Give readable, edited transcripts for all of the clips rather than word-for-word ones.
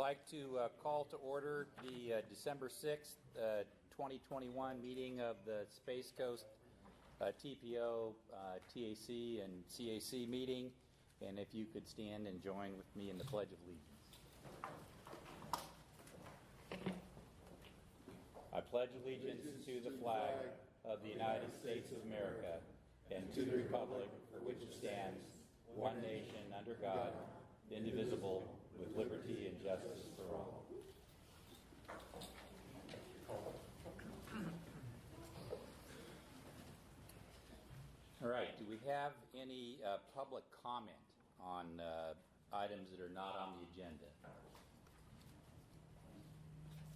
like to call to order the December 6th, 2021 meeting of the Space Coast TPO, TAC, and CAC meeting. And if you could stand and join with me in the Pledge of Allegiance. I pledge allegiance to the flag of the United States of America and to the republic for which it stands, one nation under God, indivisible, with liberty and justice for all. All right, do we have any public comment on items that are not on the agenda?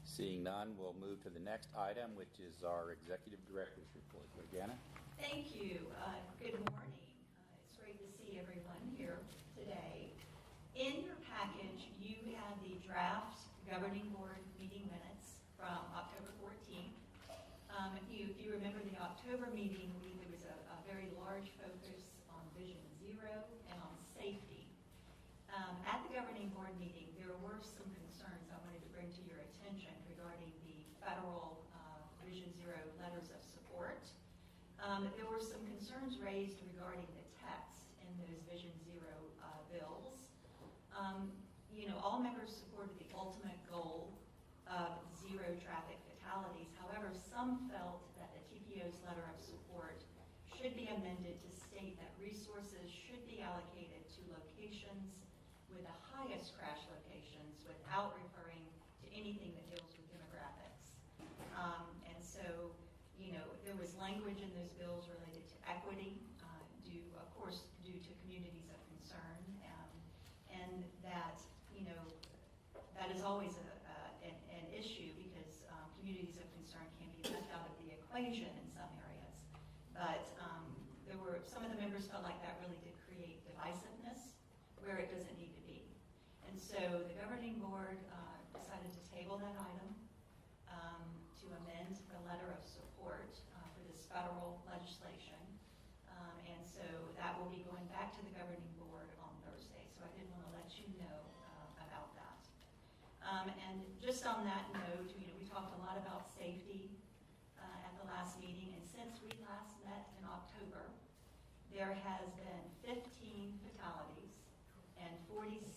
Seeing none, we'll move to the next item, which is our Executive Director's Report. Morgana? Thank you. Good morning. It's great to see everyone here today. In your package, you have the draft governing board meeting minutes from October 14th. If you remember the October meeting, there was a very large focus on Vision Zero and on safety. At the governing board meeting, there were some concerns I wanted to bring to your attention regarding the federal Vision Zero letters of support. There were some concerns raised regarding the text in those Vision Zero bills. All members supported the ultimate goal of zero traffic fatalities. However, some felt that the TPO's letter of support should be amended to state that resources should be allocated to locations with the highest crash locations without referring to anything that deals with demographics. And so, there was language in those bills related to equity, due to communities of concern, and that, that is always an issue because communities of concern can be left out of the equation in some areas. But some of the members felt like that really did create divisiveness where it doesn't need to be. And so the governing board decided to table that item to amend the letter of support for this federal legislation. And so that will be going back to the governing board on Thursday. So I did want to let you know about that. And just on that note, we talked a lot about safety at the last meeting. And since we last met in October, there has been 15 fatalities and 47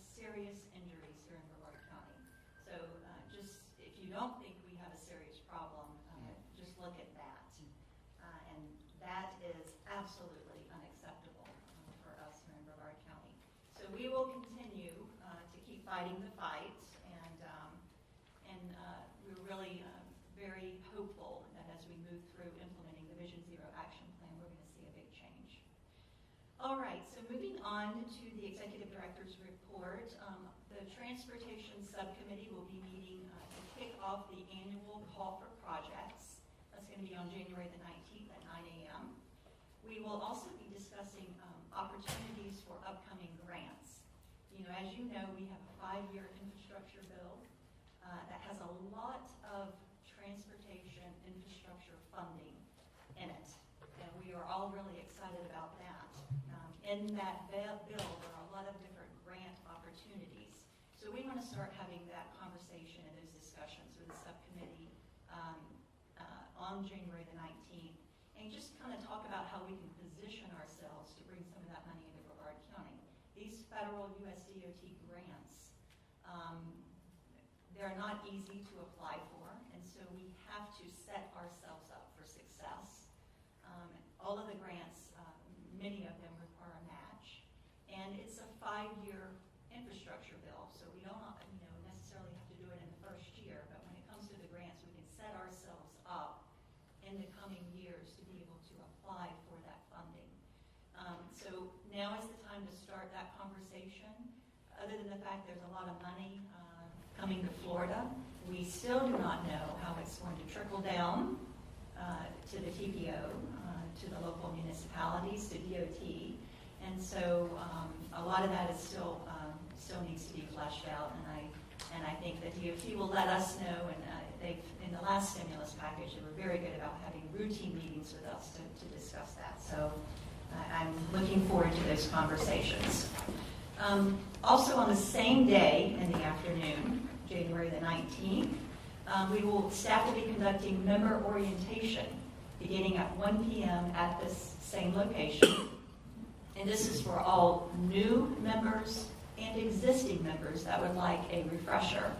serious injuries here in Brevard County. So just if you don't think we have a serious problem, just look at that. And that is absolutely unacceptable for us here in Brevard County. So we will continue to keep fighting the fight, and we're really very hopeful that as we move through implementing the Vision Zero Action Plan, we're going to see a big change. All right, so moving on to the Executive Director's Report, the Transportation Subcommittee will be meeting to kick off the annual call for projects. That's going to be on January the 19th at 9 a.m. We will also be discussing opportunities for upcoming grants. As you know, we have a 5-year infrastructure bill that has a lot of transportation infrastructure funding in it. And we are all really excited about that. In that bill, there are a lot of different grant opportunities. So we want to start having that conversation and those discussions with the subcommittee on January the 19th, and just kind of talk about how we can position ourselves to bring some of that money into Brevard County. These federal USDOT grants, they're not easy to apply for, and so we have to set ourselves up for success. All of the grants, many of them require a match, and it's a 5-year infrastructure bill, so we don't necessarily have to do it in the first year, but when it comes to the grants, we can set ourselves up in the coming years to be able to apply for that funding. So now is the time to start that conversation. Other than the fact there's a lot of money coming to Florida, we still do not know how it's going to trickle down to the TPO, to the local municipalities, to DOT. And so a lot of that is still needs to be fleshed out, and I think that DOT will let us know. And they've, in the last stimulus package, they were very good about having routine meetings with us to discuss that. So I'm looking forward to those conversations. Also on the same day in the afternoon, January the 19th, staff will be conducting member orientation beginning at 1 p.m. at this same location. And this is for all new members and existing members that would like a refresher.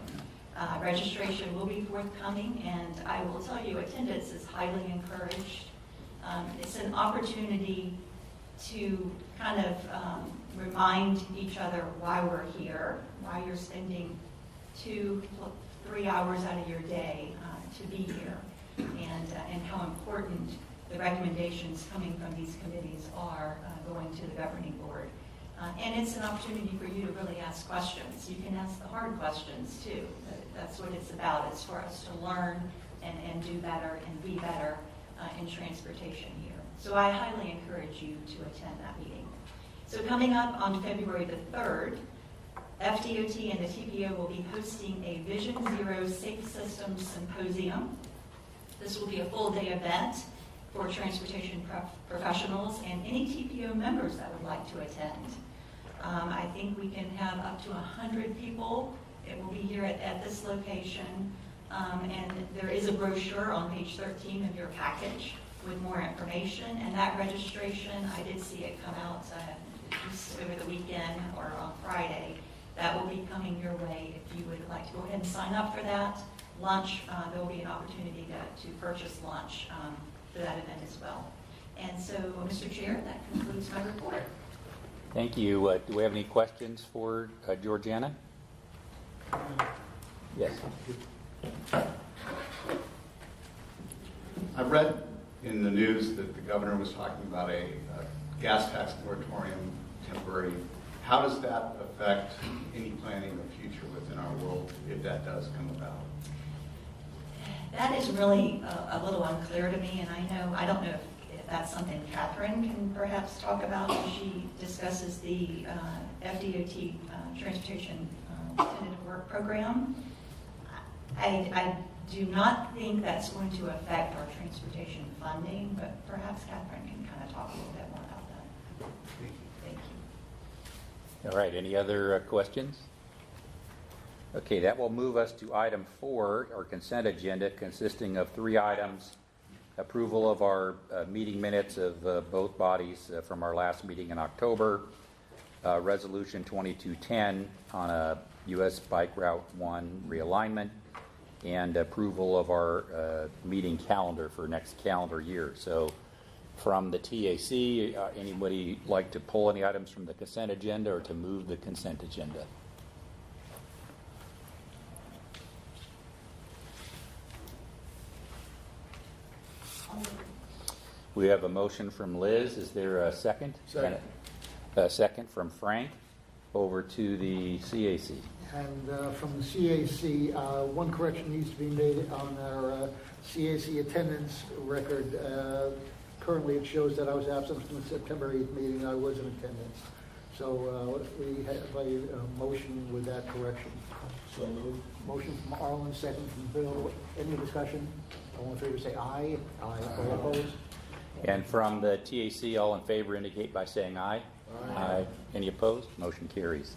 Registration will be forthcoming, and I will tell you, attendance is highly encouraged. It's an opportunity to kind of remind each other why we're here, why you're spending 2-3 hours out of your day to be here, and how important the recommendations coming from these committees are going to the governing board. And it's an opportunity for you to really ask questions. You can ask the hard questions too. That's what it's about. It's for us to learn and do better and be better in transportation here. So I highly encourage you to attend that meeting. So coming up on February the 3rd, FDOT and the TPO will be hosting a Vision Zero Safe Systems Symposium. This will be a full-day event for transportation professionals and any TPO members that would like to attend. I think we can have up to 100 people. It will be here at this location. And there is a brochure on page 13 of your package with more information. And that registration, I did see it come out just over the weekend or on Friday. That will be coming your way if you would like to go ahead and sign up for that. Lunch, there will be an opportunity to purchase lunch for that event as well. And so, Mr. Chair, that concludes my report. Thank you. Do we have any questions for Georgiana? Yes. I read in the news that the governor was talking about a gas tax moratorium temporary. How does that affect any planning of the future within our world if that does come about? That is really a little unclear to me, and I don't know if that's something Catherine can perhaps talk about as she discusses the FDOT Transportation Tentative Work Program. I do not think that's going to affect our transportation funding, but perhaps Catherine can kind of talk a little bit more about that. Thank you. All right. Any other questions? Okay, that will move us to item 4, our consent agenda, consisting of 3 items. Approval of our meeting minutes of both bodies from our last meeting in October. Resolution 2210 on a U.S. Bike Route 1 realignment. And approval of our meeting calendar for next calendar year. So from the TAC, anybody like to pull any items from the consent agenda or to move the consent agenda? We have a motion from Liz. Is there a second? Second. A second from Frank. Over to the CAC. And from the CAC, one correction needs to be made on our CAC attendance record. Currently, it shows that I was absent from the September 8th meeting. I was in attendance. So we have a motion with that correction. So motion from Arlen, second from Bill. Any discussion? All in favor say aye. Aye. All opposed? And from the TAC, all in favor indicate by saying aye. Aye. Any opposed? Motion carries.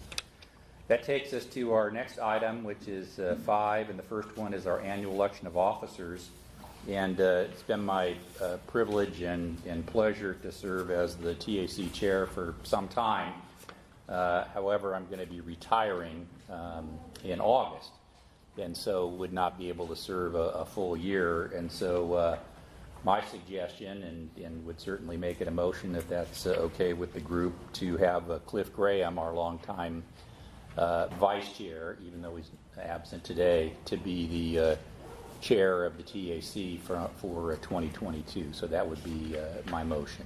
That takes us to our next item, which is 5, and the first one is our annual election of officers. And it's been my privilege and pleasure to serve as the TAC chair for some time. However, I'm going to be retiring in August, and so would not be able to serve a full year. And so my suggestion, and would certainly make it a motion if that's okay with the group, to have Cliff Graham, our longtime vice chair, even though he's absent today, to be the chair of the TAC for 2022. So that would be my motion.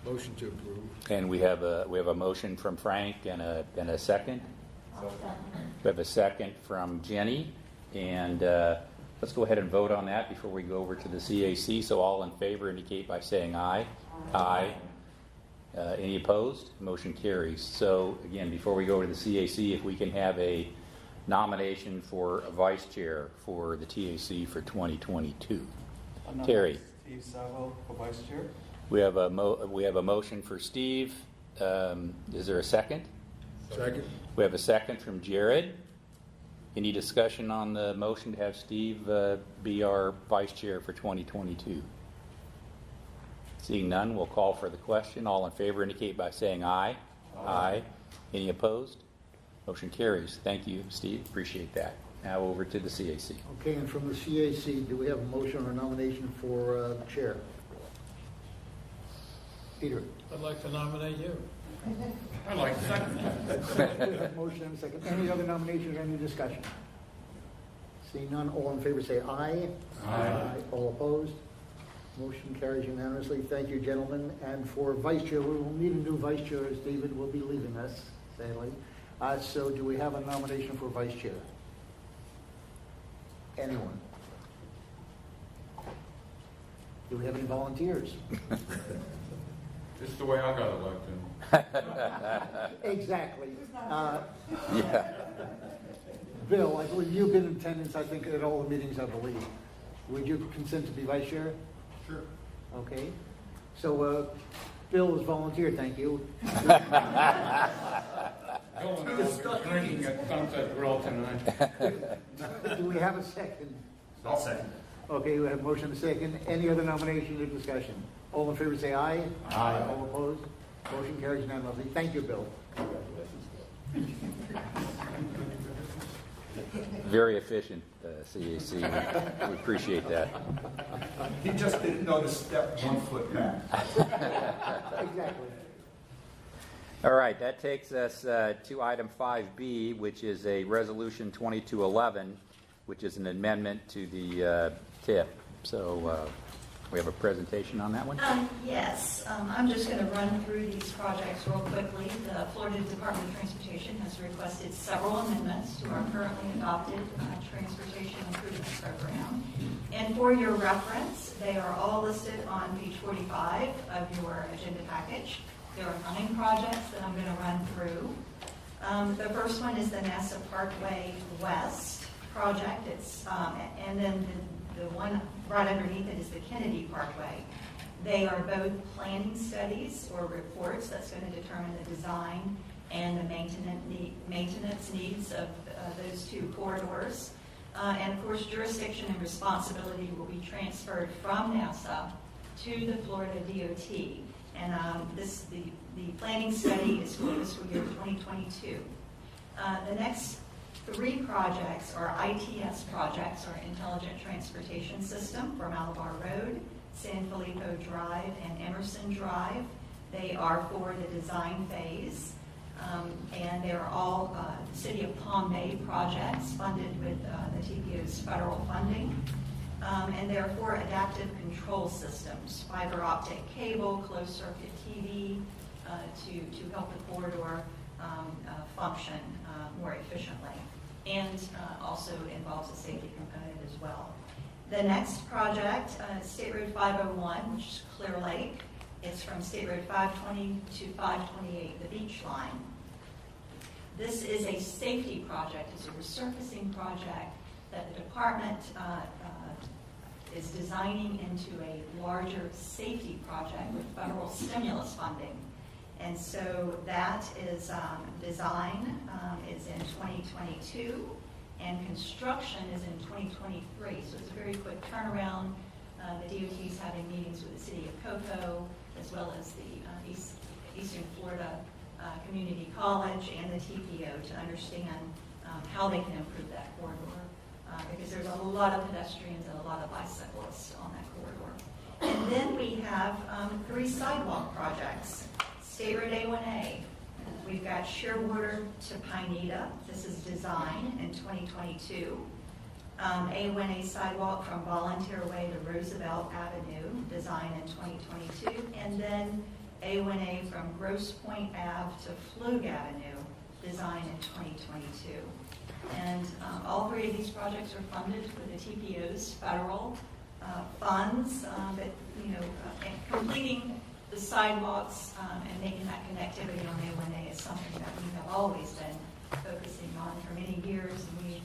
Motion to approve. And we have a motion from Frank and a second. We have a second from Jenny, and let's go ahead and vote on that before we go over to the CAC. So all in favor indicate by saying aye. Aye. Any opposed? Motion carries. So again, before we go over to the CAC, if we can have a nomination for a vice chair for the TAC for 2022. Terry. Steve Savo for vice chair. We have a motion for Steve, Is there a second? Second. We have a second from Jared. Any discussion on the motion to have Steve be our vice chair for 2022? Seeing none, we'll call for the question. All in favor indicate by saying aye. Aye. Any opposed? Motion carries. Thank you, Steve. Appreciate that. Now over to the CAC. Okay, and from the CAC, do we have a motion or nomination for chair? Peter? I'd like to nominate you. I'd like to second that. We have a motion and a second. Any other nominations or any discussion? Seeing none, all in favor say aye. Aye. All opposed? Motion carries unanimously. Thank you, gentlemen. And for vice chair, we will need a new vice chair as David will be leaving us, sadly. So do we have a nomination for vice chair? Anyone? Do we have any volunteers? This is the way I got elected. Exactly. Yeah. Bill, I believe you've been in attendance, I think, at all the meetings, I believe. Would you consent to be vice chair? Sure. Okay. So, Bill has volunteered, thank you. Bill and I will be drinking at Sunset Grill tonight. Do we have a second? I'll second. Okay, we have a motion and a second. Any other nominations or discussion? All in favor say aye. Aye. All opposed? Motion carries unanimously. Thank you, Bill. Very efficient, CAC. We appreciate that. He just didn't know to step 1 foot back. Exactly. All right, that takes us to item 5B, which is a resolution 2211, which is an amendment to the TIP. So we have a presentation on that one? Yes, I'm just going to run through these projects real quickly. The Florida Department of Transportation has requested several amendments to our currently adopted Transportation Improvement Program. And for your reference, they are all listed on page 45 of your agenda package. There are 9 projects that I'm going to run through. The first one is the NASA Parkway West project. It's and then the one right underneath it is the Kennedy Parkway. They are both planning studies or reports that's going to determine the design and the maintenance needs of those 2 corridors. And of course, jurisdiction and responsibility will be transferred from NASA to the Florida DOT. And the planning study is for fiscal year 2022. The next 3 projects are ITS projects, or Intelligent Transportation System, for Malabar Road, San Felipe Drive, and Emerson Drive. They are for the design phase, and they're all City of Palm Bay projects funded with the TPO's federal funding. And they're for adaptive control systems, fiber optic cable, closed circuit TV, to help the corridor function more efficiently, and also involves a safety component as well. The next project, State Road 501, which is Clear Lake. It's from State Road 520 to 528, the beach line. This is a safety project. It's a resurfacing project that the department is designing into a larger safety project with federal stimulus funding. And so that is design is in 2022, and construction is in 2023. So it's a very quick turnaround. The DOT is having meetings with the City of Cocoa, as well as the Eastern Florida Community College and the TPO to understand how they can improve that corridor. Because there's a lot of pedestrians and a lot of bicyclists on that corridor. And then we have 3 sidewalk projects. State Road A1A. We've got Shearwater to Pineda. This is design in 2022. A1A sidewalk from Volunteer Way to Roosevelt Avenue, design in 2022. And then A1A from Grosse Pointe Ave to Flug Avenue, design in 2022. And all 3 of these projects are funded with the TPO's federal funds. But completing the sidewalks and making that connectivity on A1A is something that we have always been focusing on for many years. And we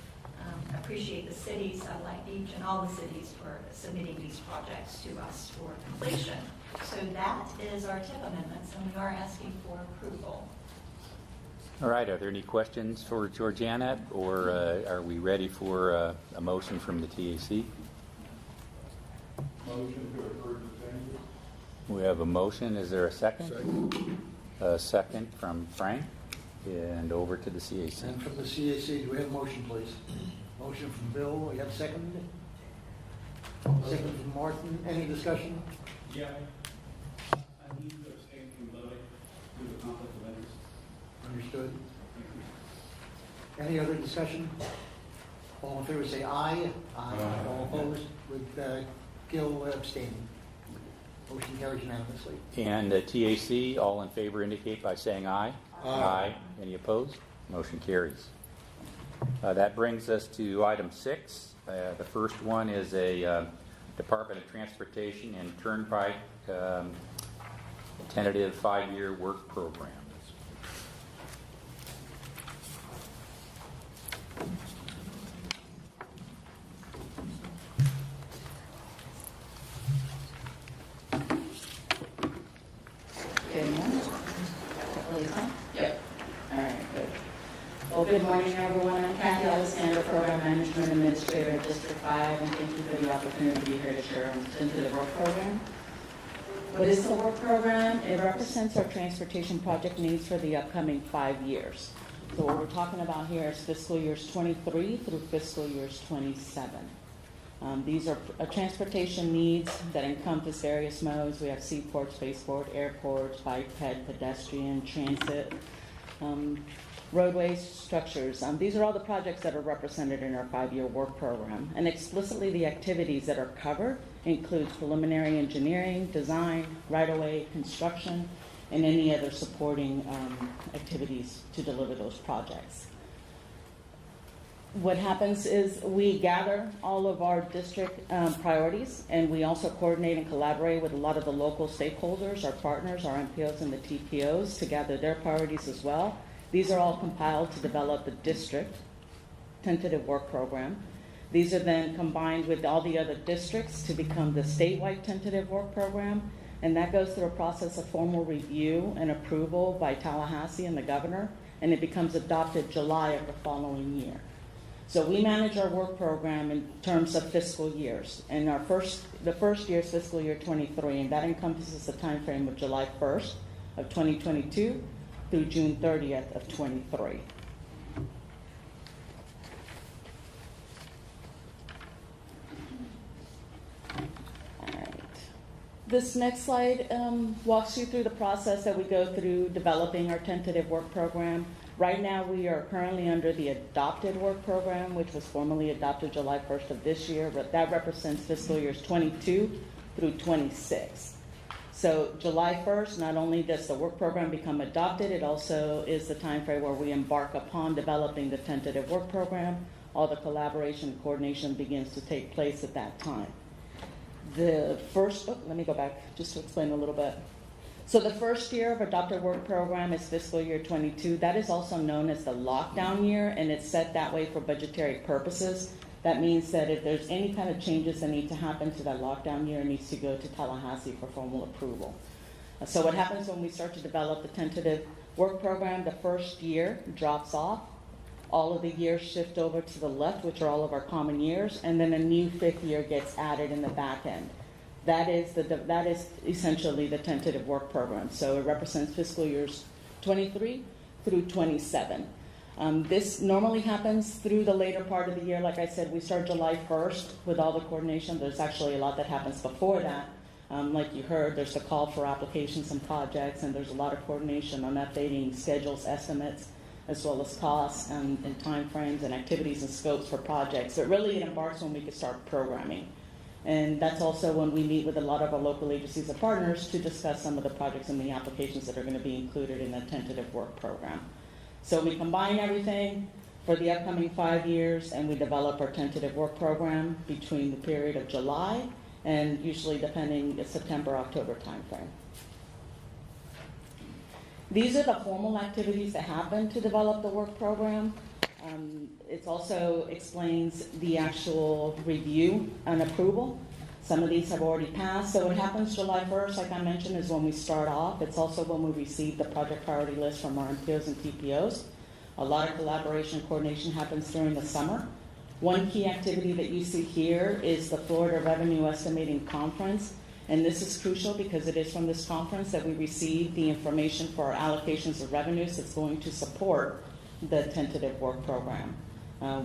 appreciate the cities of Long Beach and all the cities for submitting these projects to us for completion. So that is our TIP amendments, and we are asking for approval. All right, are there any questions for Georgiana, or are we ready for a motion from the TAC? Motion to approve the changes. We have a motion. Is there a second? Second. A second from Frank, and over to the CAC. And from the CAC, do we have a motion, please? Motion from Bill, we have a second? Second from Martin, any discussion? Yeah, I need to abstain from voting due to conflict of interest. Understood. Any other discussion? All in favor say aye. Aye. All opposed with Gil abstaining. Motion carries unanimously. And TAC, all in favor indicate by saying aye. Aye. Any opposed? Motion carries. That brings us to item 6. The first one is a Department of Transportation and Turnpike tentative 5-year work program. Good morning. Lisa? Yep. All right, good. Well, good morning, everyone. I'm Kathy Alexander, Program Management Administrator at District 5, and thank you for the opportunity to be here to share on the Tentative Work Program. What is the work program? It represents our transportation project needs for the upcoming 5 years. So what we're talking about here is fiscal years 23 through fiscal years 27. These are transportation needs that encompass various modes. We have seaport, spaceport, airports, bike, ped, pedestrian, transit, roadways, structures. These are all the projects that are represented in our 5-year work program. And explicitly, the activities that are covered include preliminary engineering, design, right-of-way, construction, and any other supporting activities to deliver those projects. What happens is we gather all of our district priorities, and we also coordinate and collaborate with a lot of the local stakeholders, our partners, our MPOs and the TPOs to gather their priorities as well. These are all compiled to develop the district tentative work program. These are then combined with all the other districts to become the statewide tentative work program, and that goes through a process of formal review and approval by Tallahassee and the governor, and it becomes adopted July of the following year. So we manage our work program in terms of fiscal years, and the first year is fiscal year 23, and that encompasses the time frame of July 1st of 2022 through June 30th of 23. All right. This next slide walks you through the process that we go through developing our tentative work program. Right now, we are currently under the adopted work program, which was formally adopted July 1st of this year, but that represents fiscal years 22 through 26. So July 1st, not only does the work program become adopted, it also is the time frame where we embark upon developing the tentative work program. All the collaboration and coordination begins to take place at that time. Let me go back just to explain a little bit. So the first year of adopted work program is fiscal year 22. That is also known as the lockdown year, and it's set that way for budgetary purposes. That means that if there's any kind of changes that need to happen to that lockdown year, it needs to go to Tallahassee for formal approval. So what happens when we start to develop the tentative work program, the first year drops off. All of the years shift over to the left, which are all of our common years, and then a new 5th year gets added in the back end. That is essentially the tentative work program. So it represents fiscal years 23 through 27. This normally happens through the later part of the year. Like I said, we start July 1st with all the coordination. There's actually a lot that happens before that. Like you heard, there's the call for applications and projects, and there's a lot of coordination on updating schedules, estimates, as well as costs and timeframes and activities and scopes for projects. So really it embarks when we can start programming. And that's also when we meet with a lot of our local agencies and partners to discuss some of the projects and the applications that are going to be included in the tentative work program. So we combine everything for the upcoming 5 years, and we develop our tentative work program between the period of July and usually depending the September-October timeframe. These are the formal activities that happen to develop the work program. It also explains the actual review and approval. Some of these have already passed. So what happens July 1st, like I mentioned, is when we start off. It's also when we receive the project priority list from our MPOs and TPOs. A lot of collaboration and coordination happens during the summer. One key activity that you see here is the Florida Revenue Estimating Conference. And this is crucial because it is from this conference that we receive the information for our allocations of revenues that's going to support the tentative work program.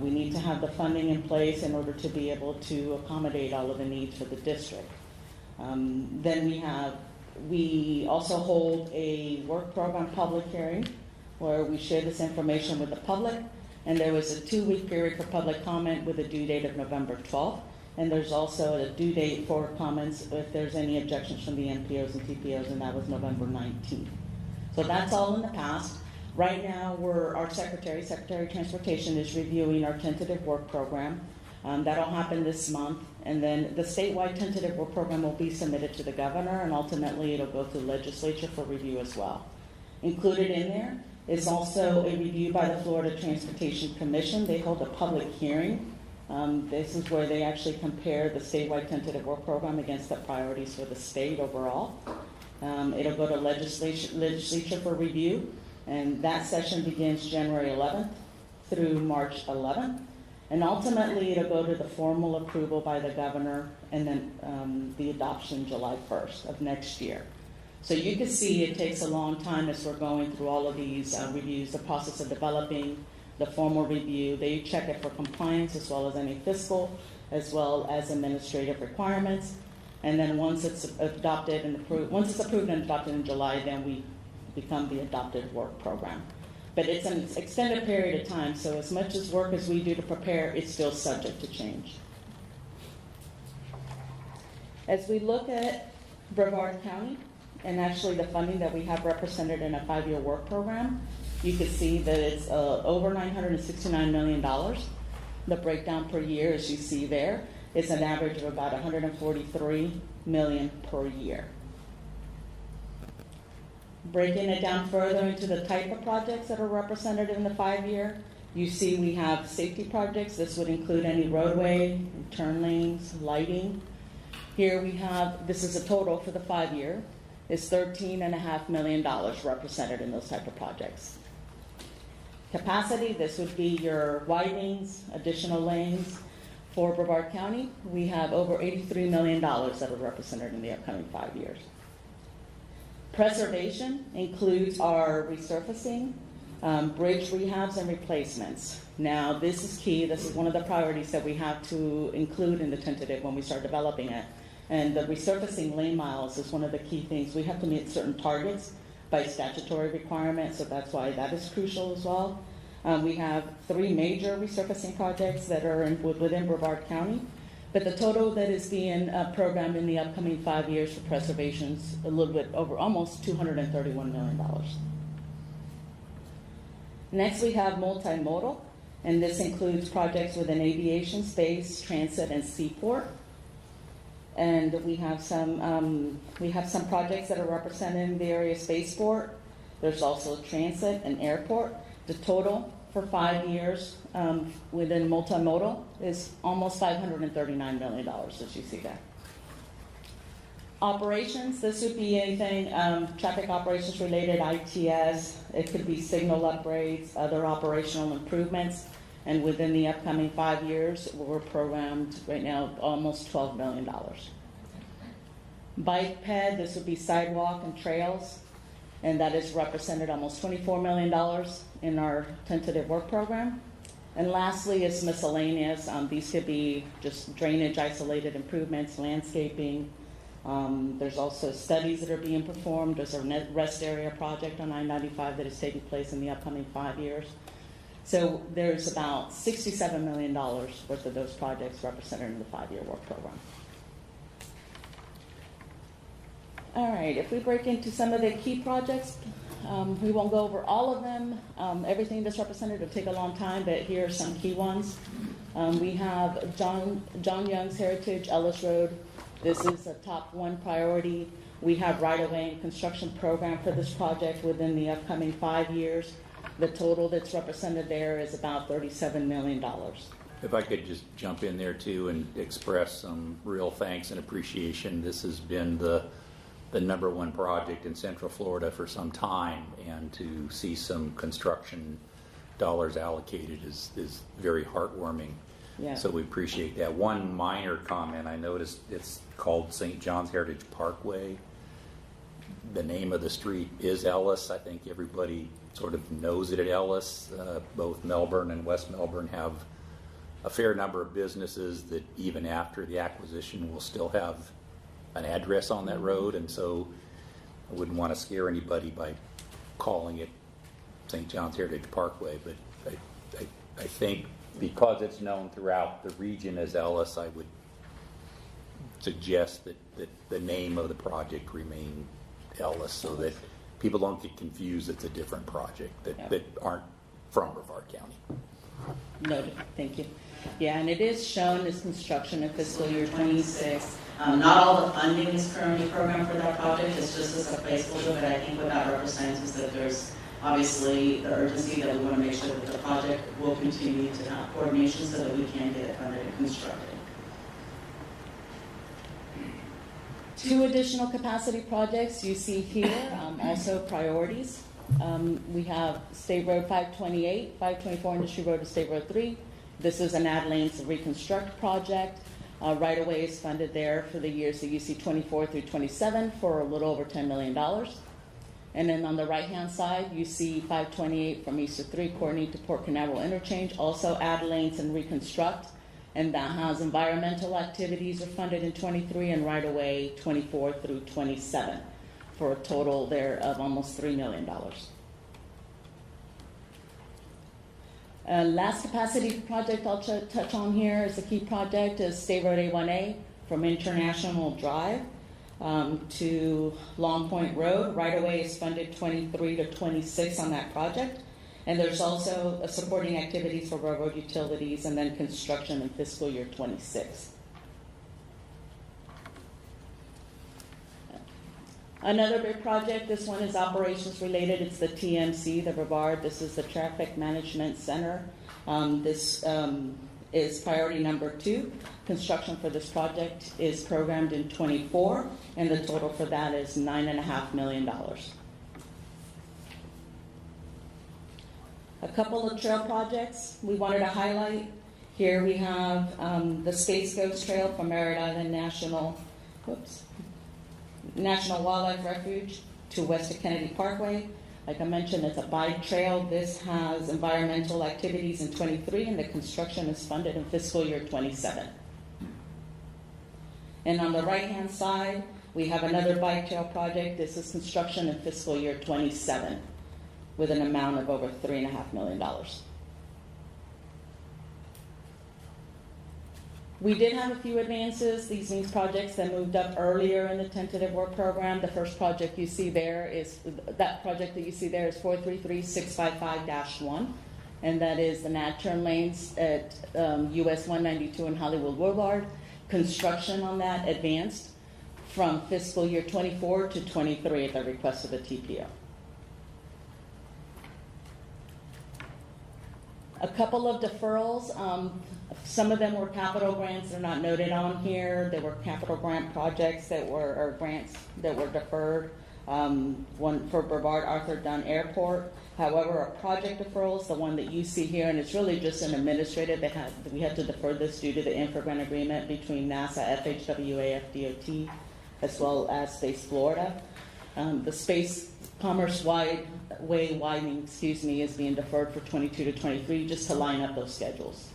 We need to have the funding in place in order to be able to accommodate all of the needs for the district. Then we also hold a work program public hearing where we share this information with the public. And there was a 2-week period for public comment with a due date of November 12th. And there's also a due date for comments if there's any objections from the MPOs and TPOs, and that was November 19th. So that's all in the past. Right now, our Secretary of Transportation, is reviewing our tentative work program. That'll happen this month. And then the statewide tentative work program will be submitted to the governor, and ultimately it'll go to the legislature for review as well. Included in there is also a review by the Florida Transportation Commission. They hold a public hearing. This is where they actually compare the statewide tentative work program against the priorities for the state overall. It'll go to legislature for review, and that session begins January 11th through March 11th. And ultimately, it'll go to the formal approval by the governor, and then the adoption July 1st of next year. So you can see it takes a long time as we're going through all of these reviews, the process of developing the formal review. They check it for compliance as well as any fiscal, as well as administrative requirements. And then once it's adopted and approved, once it's approved and adopted in July, then we become the adopted work program. But it's an extended period of time, so as much as work as we do to prepare, it's still subject to change. As we look at Brevard County, and actually the funding that we have represented in a 5-year work program, you can see that it's over $969 million. The breakdown per year, as you see there, is an average of about $143 million per year. Breaking it down further into the type of projects that are represented in the 5-year, you see we have safety projects. This would include any roadway, turn lanes, lighting. Here we have, this is a total for the 5-year, is $13.5 million represented in those type of projects. Capacity, this would be your widenings, additional lanes. For Brevard County, we have over $83 million that are represented in the upcoming 5 years. Preservation includes our resurfacing, bridge rehabs, and replacements. Now, this is key. This is one of the priorities that we have to include in the tentative when we start developing it. And the resurfacing lane miles is one of the key things. We have to meet certain targets by statutory requirements, so that's why that is crucial as well. We have 3 major resurfacing projects that are within Brevard County, but the total that is being programmed in the upcoming 5 years for preservation is a little bit over almost $231 million. Next, we have multimodal, and this includes projects within aviation, space, transit, and seaport. And we have some projects that are represented in the area of spaceport. There's also transit and airport. The total for 5 years within multimodal is almost $539 million, as you see there. Operations, this would be anything, traffic operations related, ITS. It could be signal upgrades, other operational improvements. And within the upcoming 5 years, we're programmed right now almost $12 million. Bike ped, this would be sidewalk and trails, and that is represented almost $24 million in our tentative work program. And lastly is miscellaneous. These could be just drainage isolated improvements, landscaping. There's also studies that are being performed. There's a rest area project on I-95 that is taking place in the upcoming 5 years. So there's about $67 million worth of those projects represented in the 5-year work program. All right, if we break into some of the key projects, we won't go over all of them. Everything that's represented will take a long time, but here are some key ones. We have John Young's Heritage, Ellis Road. This is a top 1 priority. We have right-of-way and construction program for this project within the upcoming 5 years. The total that's represented there is about $37 million. If I could just jump in there too and express some real thanks and appreciation. This has been the number one project in Central Florida for some time, and to see some construction dollars allocated is very heartwarming. Yeah. So we appreciate that. One minor comment, I noticed it's called St. John's Heritage Parkway. The name of the street is Ellis. I think everybody sort of knows it at Ellis. Both Melbourne and West Melbourne have a fair number of businesses that even after the acquisition will still have an address on that road, and so I wouldn't want to scare anybody by calling it St. John's Heritage Parkway, but I think because it's known throughout the region as Ellis, I would suggest that the name of the project remain Ellis, so that people don't get confused it's a different project that aren't from Brevard County. Noted, thank you. Yeah, and it is shown as construction in fiscal year 26. Not all the funding is currently programmed for that project, it's just as a placeholder, but I think what that represents is that there's obviously the urgency that we want to make sure that the project will continue to have coordination so that we can get it funded and constructed. 2 additional capacity projects you see here, also priorities. We have State Road 528, 524 Industry Road to State Road 3. This is an add lanes reconstruct project. Right-of-way is funded there for the years that you see 24 through 27 for a little over $10 million. And then on the right-hand side, you see 528 from East to 3, Courtney to Port Canaveral Interchange, also add lanes and reconstruct. And that has environmental activities are funded in 23 and right-of-way 24 through 27 for a total there of almost $3 million. Last capacity project I'll touch on here is a key project is State Road A1A from International Drive to Long Point Road. Right-of-way is funded 23 to 26 on that project. And there's also supporting activities for railroad utilities and then construction in fiscal year 26. Another big project, this one is operations related. It's the TMC, the Brevard. This is the Traffic Management Center. This is priority number 2. Construction for this project is programmed in 24, and the total for that is $9.5 million. A couple of trail projects we wanted to highlight. Here we have the Space Ghost Trail from Merritt Island National Wildlife Refuge to west of Kennedy Parkway. Like I mentioned, it's a bike trail. This has environmental activities in 23, and the construction is funded in fiscal year 27. And on the right-hand side, we have another bike trail project. This is construction in fiscal year 27 with an amount of over $3.5 million. We did have a few advances. These means projects that moved up earlier in the tentative work program. The first project you see there is, that project that you see there is 433655-1, and that is the NAD turn lanes at US 192 and Hollywood Boulevard. Construction on that advanced from fiscal year 24 to 23 at the request of the TPO. A couple of deferrals. Some of them were capital grants. They're not noted on here. There were capital grant projects that were, or grants that were deferred. One for Brevard Arthur Dunn Airport. However, a project deferral is the one that you see here, and it's really just an administrative. We had to defer this due to the infra grant agreement between NASA, FHWA, FDOT, as well as Space Florida. The Space Commerce Way widening, is being deferred for 22 to 23 just to line up those schedules.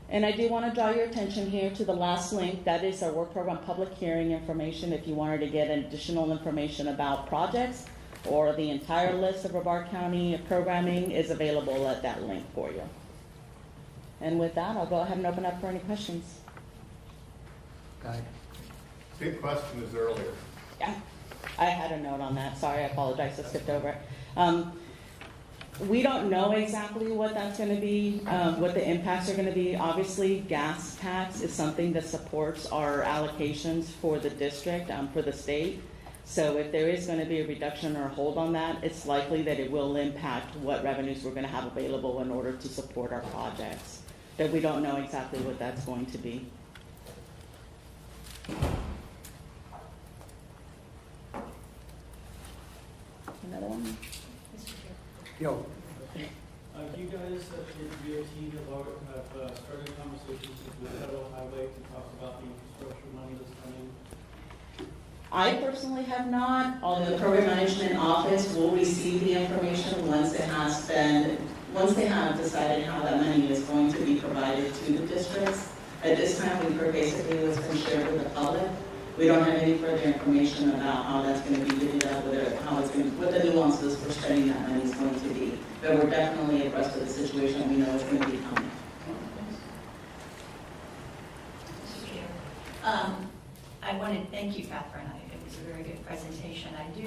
And I do want to draw your attention here to the last link. That is our work program public hearing information. If you wanted to get additional information about projects or the entire list of Brevard County programming is available at that link for you. And with that, I'll go ahead and open up for any questions. Big question is earlier. Yeah, I had a note on that. Sorry, I apologize. I skipped over it. We don't know exactly what that's going to be, what the impacts are going to be. Obviously, gas tax is something that supports our allocations for the district, for the state. So if there is going to be a reduction or a hold on that, it's likely that it will impact what revenues we're going to have available in order to support our projects. But we don't know exactly what that's going to be. Another one? Mr. Chair. Yo, You guys at the DOT have started conversations with the Federal Highway to talk about the infrastructure money that's coming. I personally have not, although the program management office will receive the information once they have decided how that money is going to be provided to the districts. At this time, we've heard basically what's been shared with the public. We don't have any further information about how that's going to be divvied up, what the nuances for spending that money is going to be. But we're definitely abreast of the situation. We know it's going to be coming. Mr. Chair. I want to thank you, Catherine. It was a very good presentation. I do,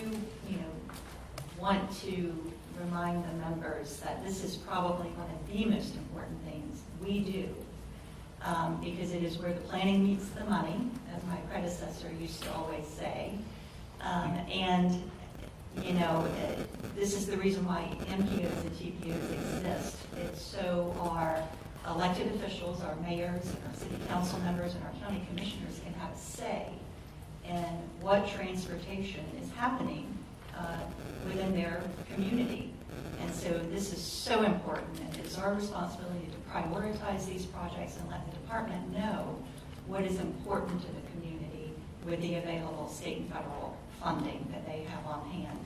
want to remind the members that this is probably one of the most important things we do, because it is where the planning meets the money, as my predecessor used to always say. This is the reason why MPOs and TPOs exist. It's so our elected officials, our mayors, our city council members, and our county commissioners can have a say in what transportation is happening within their community. And so this is so important, and it's our responsibility to prioritize these projects and let the department know what is important to the community with the available state and federal funding that they have on hand.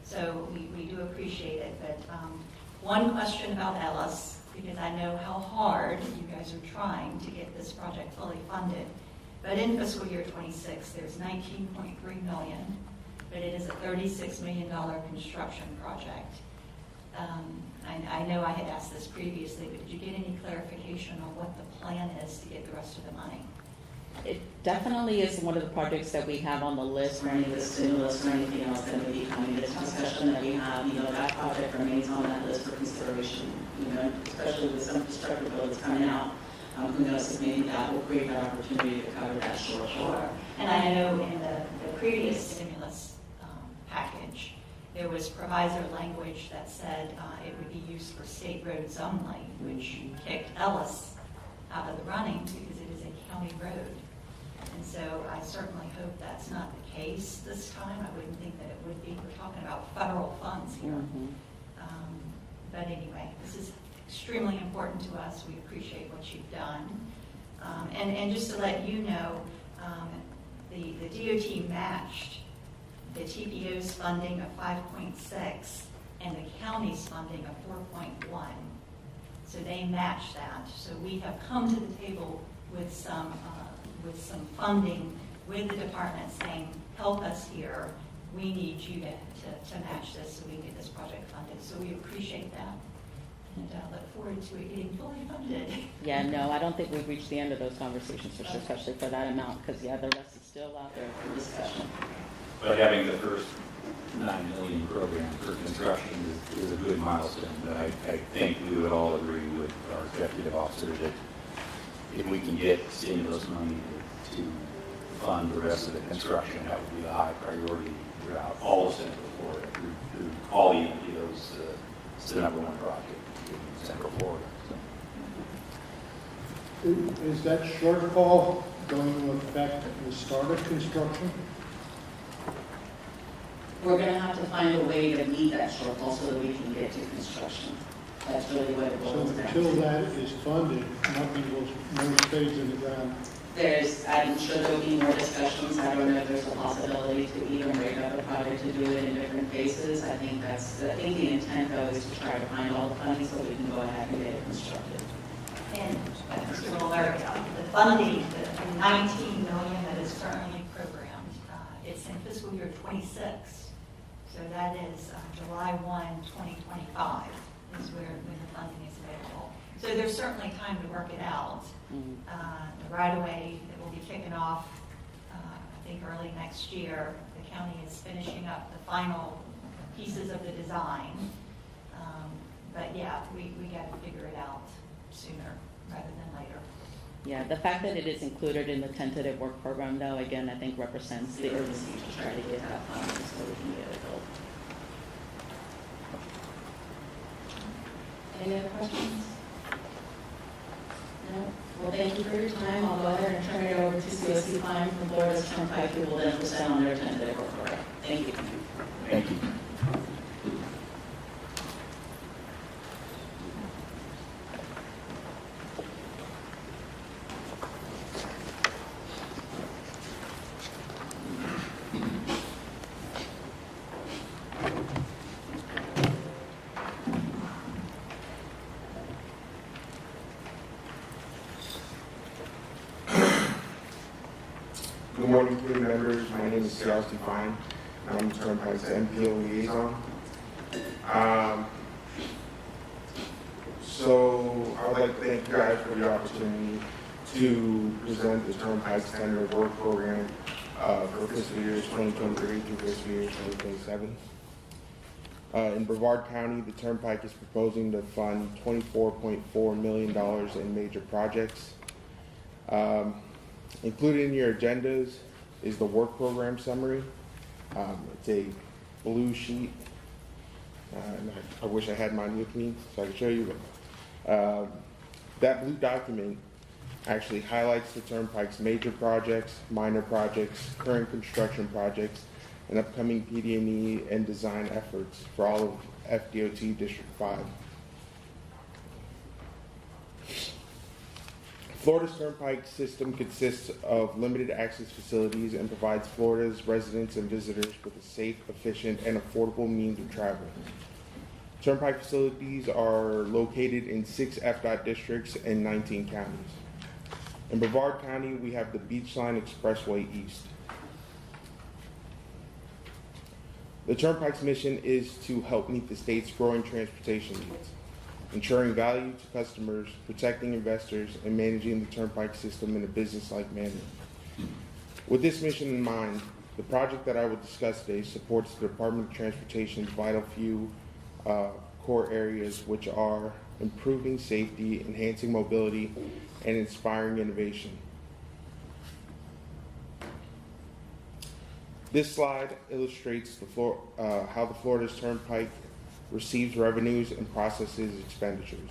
So we do appreciate it, but one question about Ellis, because I know how hard you guys are trying to get this project fully funded. But in fiscal year 26, there's $19.3 million, but it is a $36 million construction project. I know I had asked this previously, but did you get any clarification on what the plan is to get the rest of the money? It definitely is one of the projects that we have on the list for any of the stimulus or anything else that may be coming. This discussion that we have, that project remains on that list for consideration, especially with some infrastructure bill that's coming out. Who knows if maybe that will create that opportunity to cover that short. And I know in the previous stimulus package, there was proviso language that said it would be used for state roads only, which kicked Ellis out of the running because it is a county road. And so I certainly hope that's not the case this time. I wouldn't think that it would be. We're talking about federal funds here. But anyway, this is extremely important to us. We appreciate what you've done. And just to let you know, the DOT matched the TPO's funding of 5.6 and the county's funding of 4.1. So they matched that. So we have come to the table with some funding with the department saying, help us here. We need you to match this so we can get this project funded. So we appreciate that. And look forward to it getting fully funded. Yeah, no, I don't think we've reached the end of those conversations, especially for that amount, because the rest is still out there for discussion. But having the first $9 million program for construction is a good milestone. But I think we would all agree with our executive officer that if we can get stimulus money to fund the rest of the construction, that would be a high priority throughout all of Central Florida, through all the MPOs. It's the number one project in Central Florida. So. Is that shortfall going to affect the start of construction? We're going to have to find a way to meet that shortfall so that we can get to construction. That's really what it So boils down until to. that is funded, nothing will, no spades in the ground. I'm sure there'll be more discussions. I don't know if there's a possibility to even break up the project to do it in different phases. I think the intent though is to try to find all the funding so we can go ahead and get it constructed. And Mr. Mueller, the funding, the $19 million that is currently programmed, it's in fiscal year 26. So that is July 1, 2025 is when the funding is available. So there's certainly time to work it out. The right-of-way that will be kicking off, I think early next year. The county is finishing up the final pieces of the design. But yeah, we got to figure it out sooner rather than later. Yeah, the fact that it is included in the tentative work program, though, again, I think represents the urgency to try to get that funding so we can get it built. Any other questions? No? Well, thank you for your time. I'll go ahead and turn it over to COC Klein from Florida's Turnpike, who will then present on their tentative work program. Thank you. Thank you. Good morning, committee members. My name is Kelsey Fine. I'm Turnpike's MPO liaison. So I would like to thank you guys for the opportunity to present the Turnpike's Tentative Work Program for fiscal years 2023 through fiscal year 2027. In Brevard County, the Turnpike is proposing to fund $24.4 million in major projects. Included in your agendas is the work program summary. It's a blue sheet. And I wish I had mine with me so I could show you. But that blue document actually highlights the Turnpike's major projects, minor projects, current construction projects, and upcoming PD&E and design efforts for all of FDOT District 5. Florida's Turnpike system consists of limited access facilities and provides Florida's residents and visitors with a safe, efficient, and affordable means of travel. Turnpike facilities are located in 6 FDOT districts and 19 counties. In Brevard County, we have the Beachline Expressway East. The Turnpike's mission is to help meet the state's growing transportation needs, ensuring value to customers, protecting investors, and managing the Turnpike system in a business-like manner. With this mission in mind, the project that I will discuss today supports the Department of Transportation's vital few core areas, which are improving safety, enhancing mobility, and inspiring innovation. This slide illustrates how the Florida's Turnpike receives revenues and processes expenditures.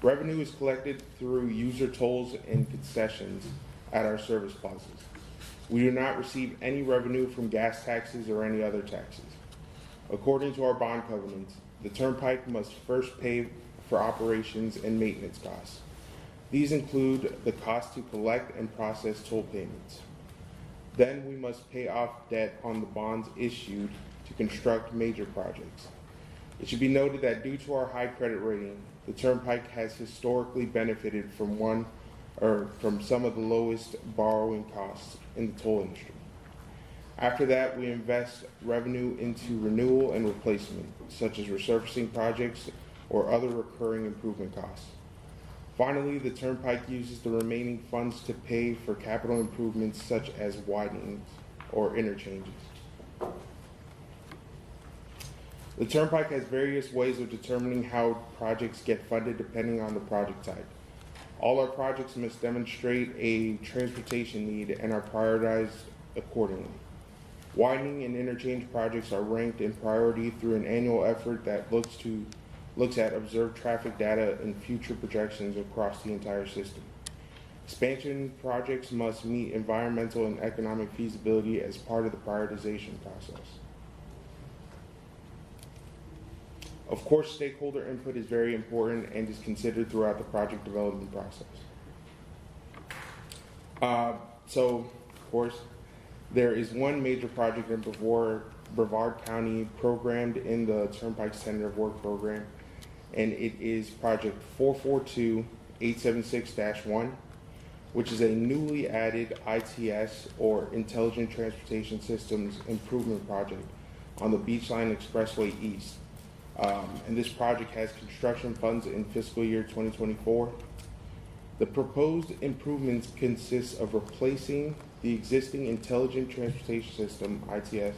Revenue is collected through user tolls and concessions at our service plazas. We do not receive any revenue from gas taxes or any other taxes. According to our bond covenants, the Turnpike must first pay for operations and maintenance costs. These include the cost to collect and process toll payments. Then we must pay off debt on the bonds issued to construct major projects. It should be noted that due to our high credit rating, the Turnpike has historically benefited from some of the lowest borrowing costs in the toll industry. After that, we invest revenue into renewal and replacement, such as resurfacing projects or other recurring improvement costs. Finally, the Turnpike uses the remaining funds to pay for capital improvements such as widenings or interchanges. The Turnpike has various ways of determining how projects get funded depending on the project type. All our projects must demonstrate a transportation need and are prioritized accordingly. Widening and interchange projects are ranked in priority through an annual effort that looks at observed traffic data and future projections across the entire system. Expansion projects must meet environmental and economic feasibility as part of the prioritization process. Of course, stakeholder input is very important and is considered throughout the project development process. Of course, there is one major project in Brevard County programmed in the Turnpike's Tentative Work Program, and it is Project 442-876-1, which is a newly added ITS, or Intelligent Transportation Systems Improvement Project, on the Beachline Expressway East. And this project has construction funds in fiscal year 2024. The proposed improvements consist of replacing the existing Intelligent Transportation System, ITS,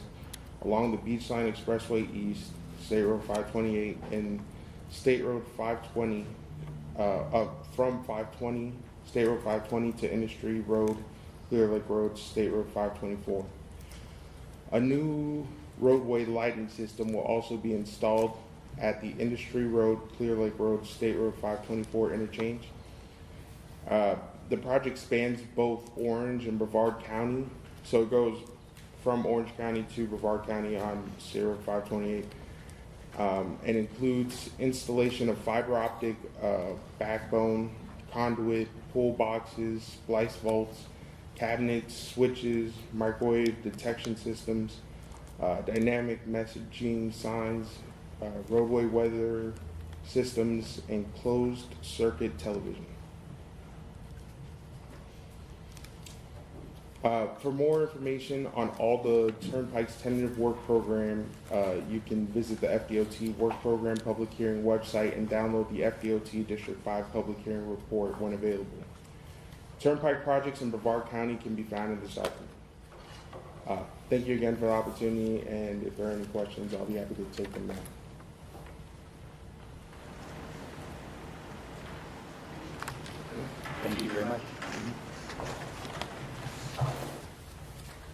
along the Beachline Expressway East, State Road 528, and State Road 520 from 520, State Road 520 to Industry Road, Clear Lake Road, State Road 524. A new roadway lighting system will also be installed at the Industry Road, Clear Lake Road, State Road 524 interchange. The project spans both Orange and Brevard County, so it goes from Orange County to Brevard County on State Road 528, and includes installation of fiber optic backbone, conduit, pull boxes, splice vaults, cabinets, switches, microwave detection systems, dynamic messaging signs, roadway weather systems, and closed circuit television. For more information on all the Turnpike's tentative work program, you can visit the FDOT work program public hearing website and download the FDOT District 5 public hearing report when available. Turnpike projects in Brevard County can be found in this document. Thank you again for the opportunity, and if there are any questions, I'll be happy to take them now. Thank you very much.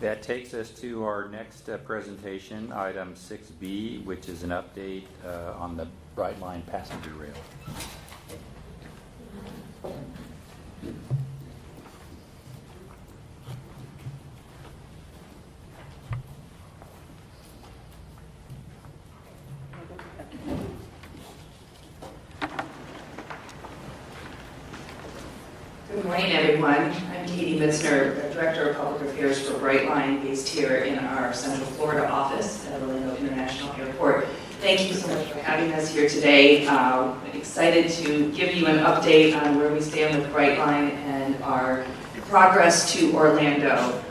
That takes us to our next presentation, item 6B, which is an update on the Brightline passenger rail. Good morning, everyone. I'm Katie Mitzner, Director of Public Affairs for Brightline, based here in our Central Florida office at Orlando International Airport. Thank you so much for having us here today. Excited to give you an update on where we stand with Brightline and our progress to Orlando.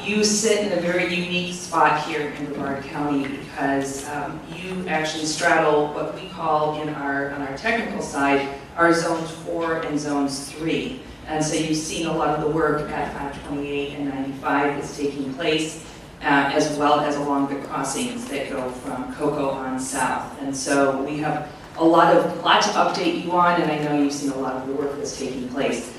You sit in a very unique spot here in Brevard County because you actually straddle what we call on our technical side our zones 4 and zones 3. And so you've seen a lot of the work at 528 and 95 that's taking place, as well as along the crossings that go from Cocoa on south. And so we have a lot to update you on, and I know you've seen a lot of the work that's taking place.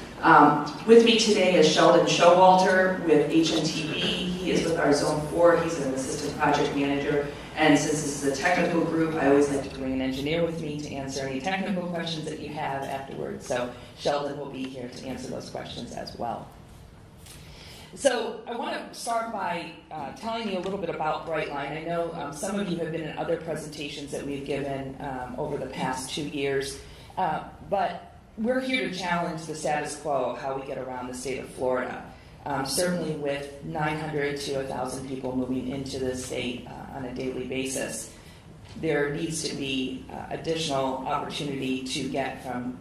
With me today is Sheldon Showalter with HNTB. He is with our Zone 4. He's an assistant project manager. And since this is a technical group, I always like to bring an engineer with me to answer any technical questions that you have afterwards. So Sheldon will be here to answer those questions as well. So I want to start by telling you a little bit about Brightline. I know some of you have been in other presentations that we've given over the past 2 years, but we're here to challenge the status quo of how we get around the state of Florida. Certainly with 900 to 1,000 people moving into the state on a daily basis, there needs to be additional opportunity to get from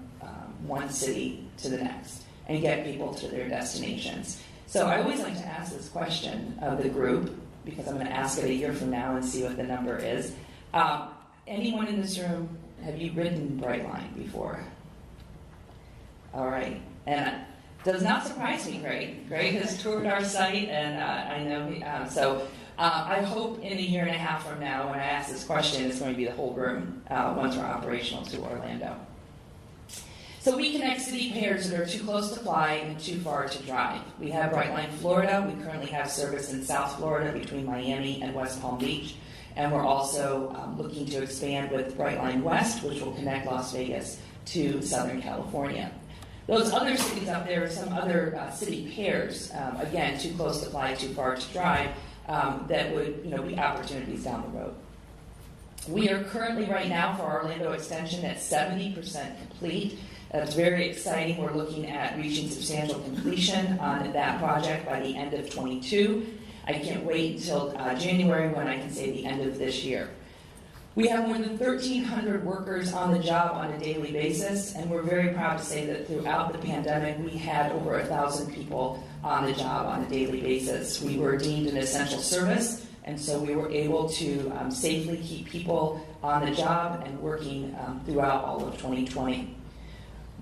one city to the next and get people to their destinations. So I always like to ask this question of the group, because I'm going to ask it a year from now and see what the number is. Anyone in this room, have you ridden Brightline before? All right. And does not surprise me, Greg. Greg has toured our site, and I know I hope in a year and a half from now, when I ask this question, it's going to be the whole room once we're operational to Orlando. So we connect city pairs that are too close to fly and too far to drive. We have Brightline, Florida. We currently have service in South Florida between Miami and West Palm Beach. And we're also looking to expand with Brightline West, which will connect Las Vegas to Southern California. Those other cities up there are some other city pairs, again, too close to fly, too far to drive, that would be opportunities down the road. We are currently right now for our Orlando extension at 70% complete. That's very exciting. We're looking at reaching substantial completion on that project by the end of 22. I can't wait until January when I can say the end of this year. We have more than 1,300 workers on the job on a daily basis, and we're very proud to say that throughout the pandemic, we had over 1,000 people on the job on a daily basis. We were deemed an essential service, and so we were able to safely keep people on the job and working throughout all of 2020.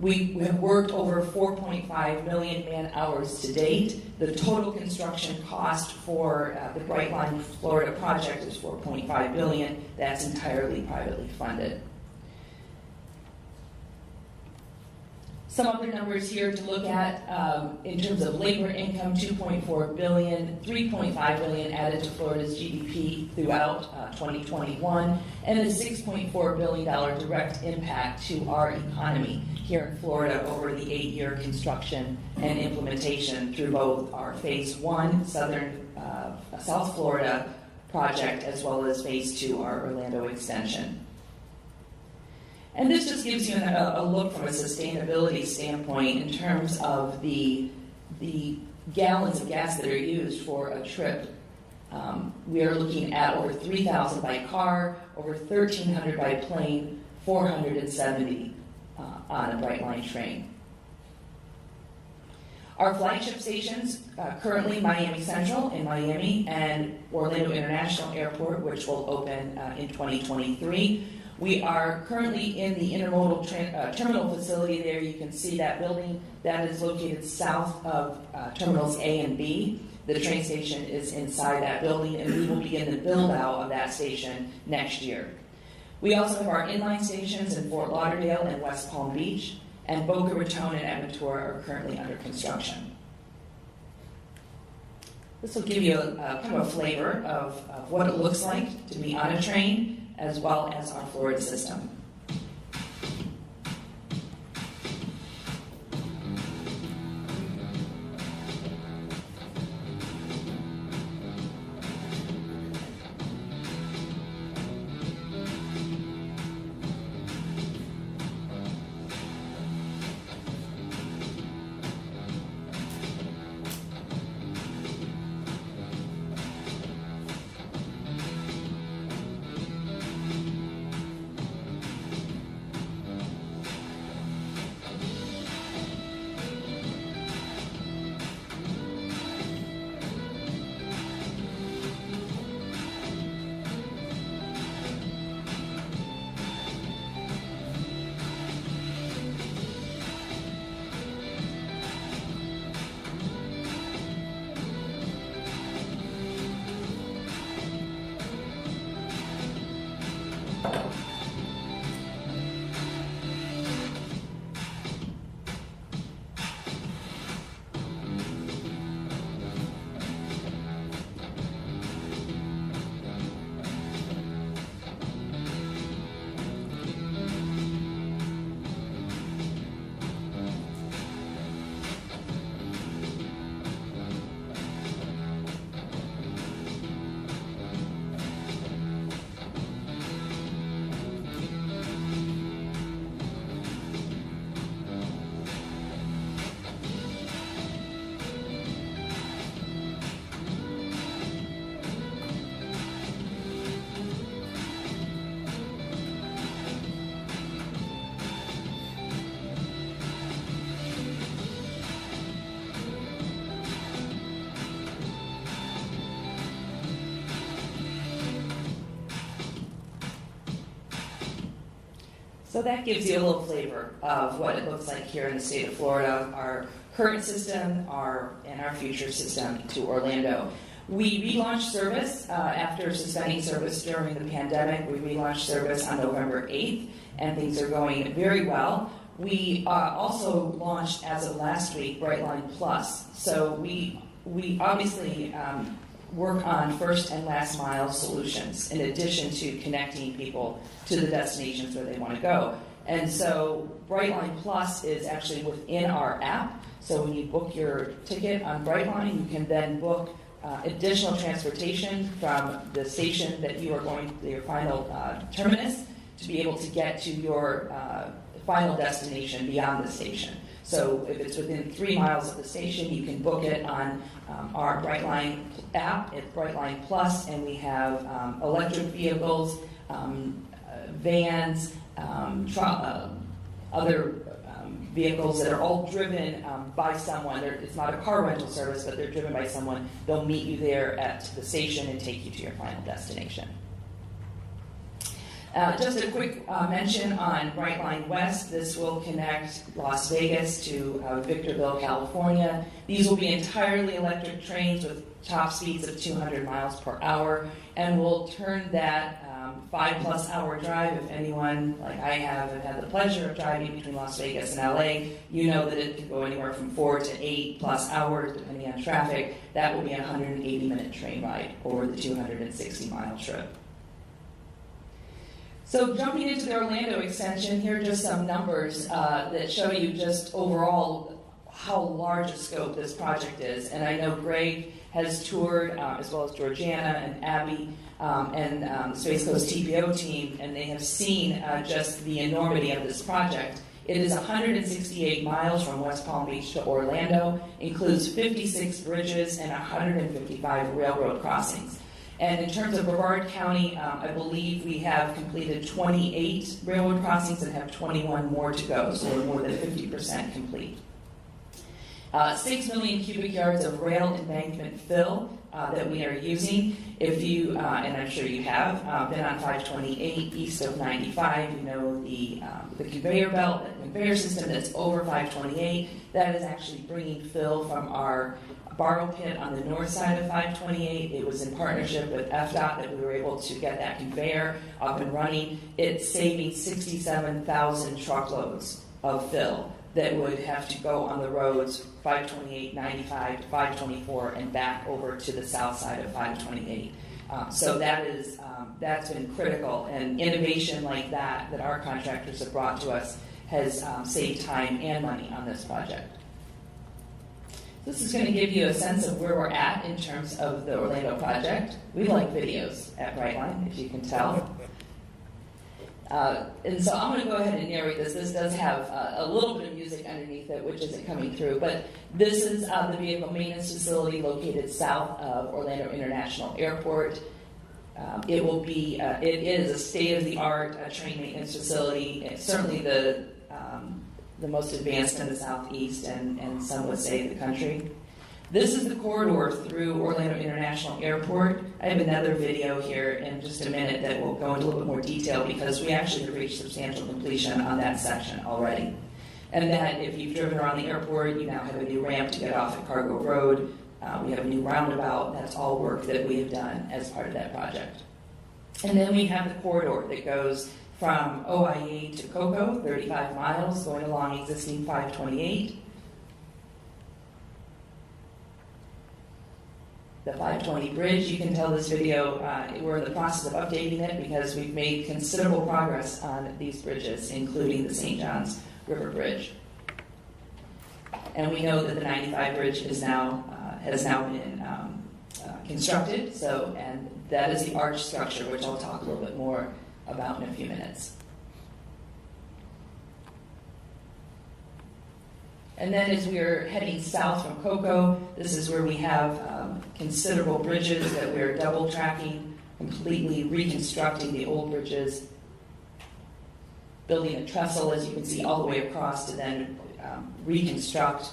We have worked over 4.5 million man-hours to date. The total construction cost for the Brightline Florida project is $4.5 billion. That's entirely privately funded. Some other numbers here to look at in terms of labor income: 2.4 billion, 3.5 billion added to Florida's GDP throughout 2021, and a $6.4 billion direct impact to our economy here in Florida over the 8-year construction and implementation through both our Phase 1 South Florida project as well as Phase 2, our Orlando extension. And this just gives you a look from a sustainability standpoint in terms of the gallons of gas that are used for a trip. We are looking at over 3,000 by car, over 1,300 by plane, 470 on a Brightline train. Our flagship stations, currently Miami Central in Miami and Orlando International Airport, which will open in 2023. We are currently in the intermodal terminal facility there. You can see that building that is located south of terminals A and B. The train station is inside that building, and we will begin the build out of that station next year. We also have our inline stations in Fort Lauderdale and West Palm Beach, and Boca Raton and Aventura are currently under construction. This will give you kind of a flavor of what it looks like to be on a train, as well as our Florida system. So that gives you a little flavor of what it looks like here in the state of Florida, our current system, and our future system to Orlando. We relaunched service after suspending service during the pandemic. We relaunched service on November 8th, and things are going very well. We also launched, as of last week, Brightline Plus. So we obviously work on first and last mile solutions in addition to connecting people to the destinations where they want to go. And so Brightline Plus is actually within our app. So when you book your ticket on Brightline, you can then book additional transportation from the station that you are going to your final terminus to be able to get to your final destination beyond the station. So if it's within 3 miles of the station, you can book it on our Brightline app. It's Brightline Plus, and we have electric vehicles, vans, other vehicles that are all driven by someone. It's not a car rental service, but they're driven by someone. They'll meet you there at the station and take you to your final destination. Just a quick mention on Brightline West. This will connect Las Vegas to Victorville, California. These will be entirely electric trains with top speeds of 200 miles per hour, and we'll turn that 5+ hour drive. If anyone, like I have had the pleasure of driving between Las Vegas and LA, you know that it can go anywhere from 4 to 8+ hours, depending on traffic. That will be a 180-minute train ride over the 260-mile trip. So jumping into the Orlando extension, here are just some numbers that show you just overall how large a scope this project is. And I know Greg has toured, as well as Georgiana and Abby and the Space Coast TPO team, and they have seen just the enormity of this project. It is 168 miles from West Palm Beach to Orlando, includes 56 bridges and 155 railroad crossings. And in terms of Brevard County, I believe we have completed 28 railroad crossings and have 21 more to go, so we're more than 50% complete. 6 million cubic yards of rail embankment fill that we are using. If you, and I'm sure you have, been on 528 east of 95, you know the conveyor belt, the conveyor system that's over 528, that is actually bringing fill from our borrow pit on the north side of 528. It was in partnership with FDOT that we were able to get that conveyor up and running. It's saving 67,000 truckloads of fill that would have to go on the roads 528, 95, 524, and back over to the south side of 528. So that is, that's been critical, and innovation like that our contractors have brought to us has saved time and money on this project. This is going to give you a sense of where we're at in terms of the Orlando project. We like videos at Brightline, if you can tell. And so I'm going to go ahead and narrate this. This does have a little bit of music underneath it, which isn't coming through. But this is the vehicle maintenance facility located south of Orlando International Airport. It will be, it is a state-of-the-art train maintenance facility. It's certainly the most advanced in the southeast, and some would say the country. This is the corridor through Orlando International Airport. I have another video here in just a minute that will go into a little bit more detail, because we actually have reached substantial completion on that section already. And that if you've driven around the airport, you now have a new ramp to get off at Cargo Road. We have a new roundabout. That's all work that we have done as part of that project. And then we have the corridor that goes from OIA to Cocoa, 35 miles, going along existing 528. The 520 bridge, you can tell this video, we're in the process of updating it because we've made considerable progress on these bridges, including the St. John's River Bridge. And we know that the 95 bridge is now, has now been constructed, so, and that is the arch structure, which I'll talk a little bit more about in a few minutes. And then as we are heading south from Cocoa, this is where we have considerable bridges that we're double tracking, completely reconstructing the old bridges, building a trestle, as you can see, all the way across to then reconstruct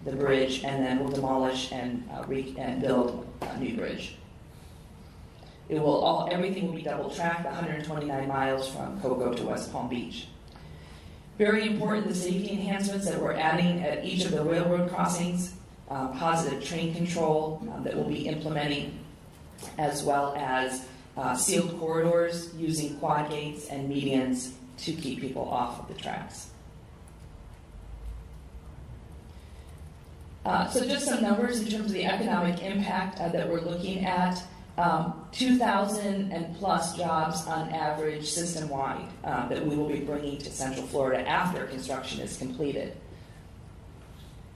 the bridge, and then we'll demolish and build a new bridge. It will everything will be double tracked, 129 miles from Cocoa to West Palm Beach. Very important, the safety enhancements that we're adding at each of the railroad crossings, positive train control that we'll be implementing, as well as sealed corridors using quad gates and medians to keep people off of the tracks. So just some numbers in terms of the economic impact that we're looking at. 2,000 and plus jobs on average system-wide that we will be bringing to Central Florida after construction is completed.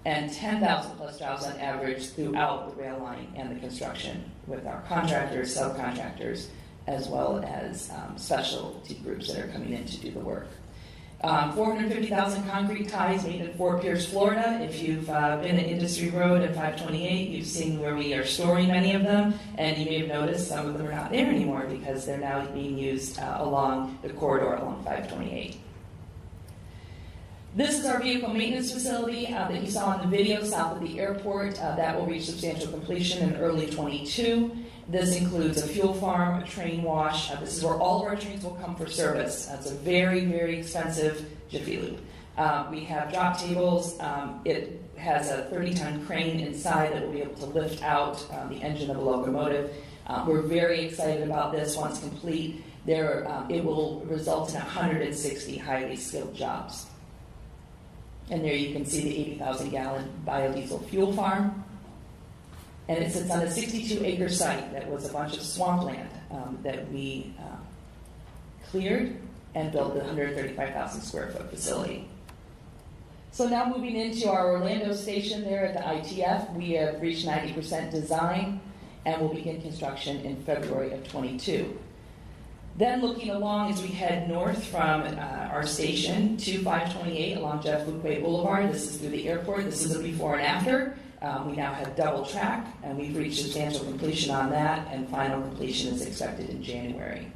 And 10,000 plus jobs on average throughout the rail line and the construction with our contractors, subcontractors, as well as specialty groups that are coming in to do the work. 450,000 concrete ties made in Fort Pierce, Florida. If you've been at Industry Road and 528, you've seen where we are storing many of them, and you may have noticed some of them are not there anymore because they're now being used along the corridor along 528. This is our vehicle maintenance facility that you saw in the video south of the airport. That will reach substantial completion in early 22. This includes a fuel farm, a train wash. This is where all of our trains will come for service. It's a very, very expensive Jiffy Lube. We have drop tables. It has a 30-ton crane inside that will be able to lift out the engine of a locomotive. We're very excited about this once complete. it will result in 160 highly skilled jobs. And there you can see the 80,000 gallon biodiesel fuel farm. And it sits on a 62-acre site that was a bunch of swampland that we cleared and built the 135,000 square foot facility. So now moving into our Orlando station there at the ITF, we have reached 90% design and will begin construction in February of 22. Then looking along as we head north from our station to 528 along Jeff Luque Boulevard, this is through the airport, this is a before and after. We now have double track and we've reached substantial completion on that, and final completion is expected in January.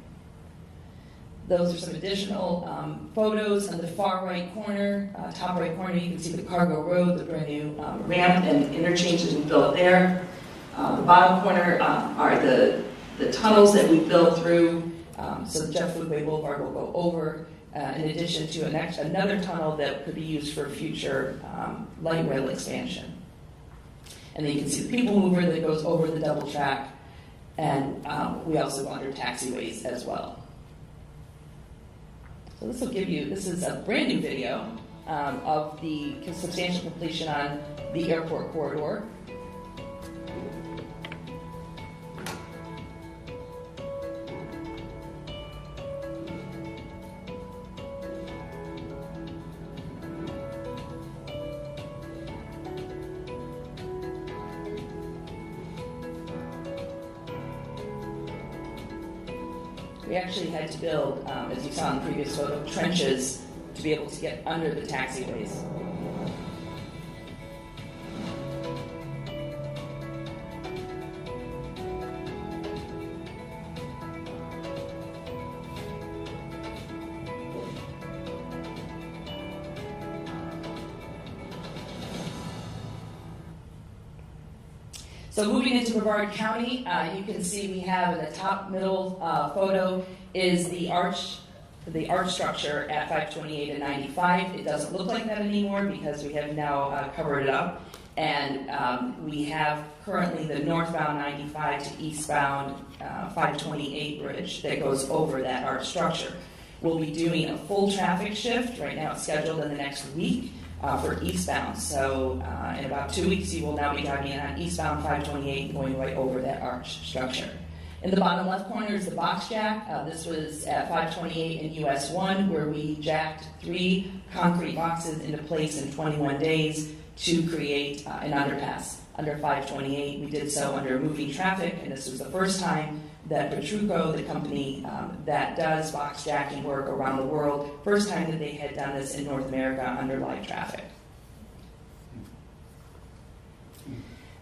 Those are some additional photos. On the far right corner, top right corner, you can see the cargo road, the brand new ramp and interchanges we built there. The bottom corner are the tunnels that we built through. So the Jeff Luque Boulevard will go over, in addition to another tunnel that could be used for future light rail expansion. And then you can see the people mover that goes over the double track, and we also go under taxiways as well. So this will give you, this is a brand new video of the substantial completion on the airport corridor. We actually had to build, as you saw in the previous photo, trenches to be able to get under the taxiways. So moving into Brevard County, you can see we have in the top middle photo is the arch structure at 528 and 95. It doesn't look like that anymore because we have now covered it up. And we have currently the northbound 95 to eastbound 528 bridge that goes over that arch structure. We'll be doing a full traffic shift. Right now it's scheduled in the next week. For eastbound. So in about 2 weeks, you will now be driving on eastbound 528 going right over that arch structure. In the bottom left corner is the box jack. This was at 528 in US 1 where we jacked 3 concrete boxes into place in 21 days to create an underpass under 528. We did so under moving traffic, and this was the first time that Petruco, the company that does box jacking work around the world, first time that they had done this in North America under live traffic.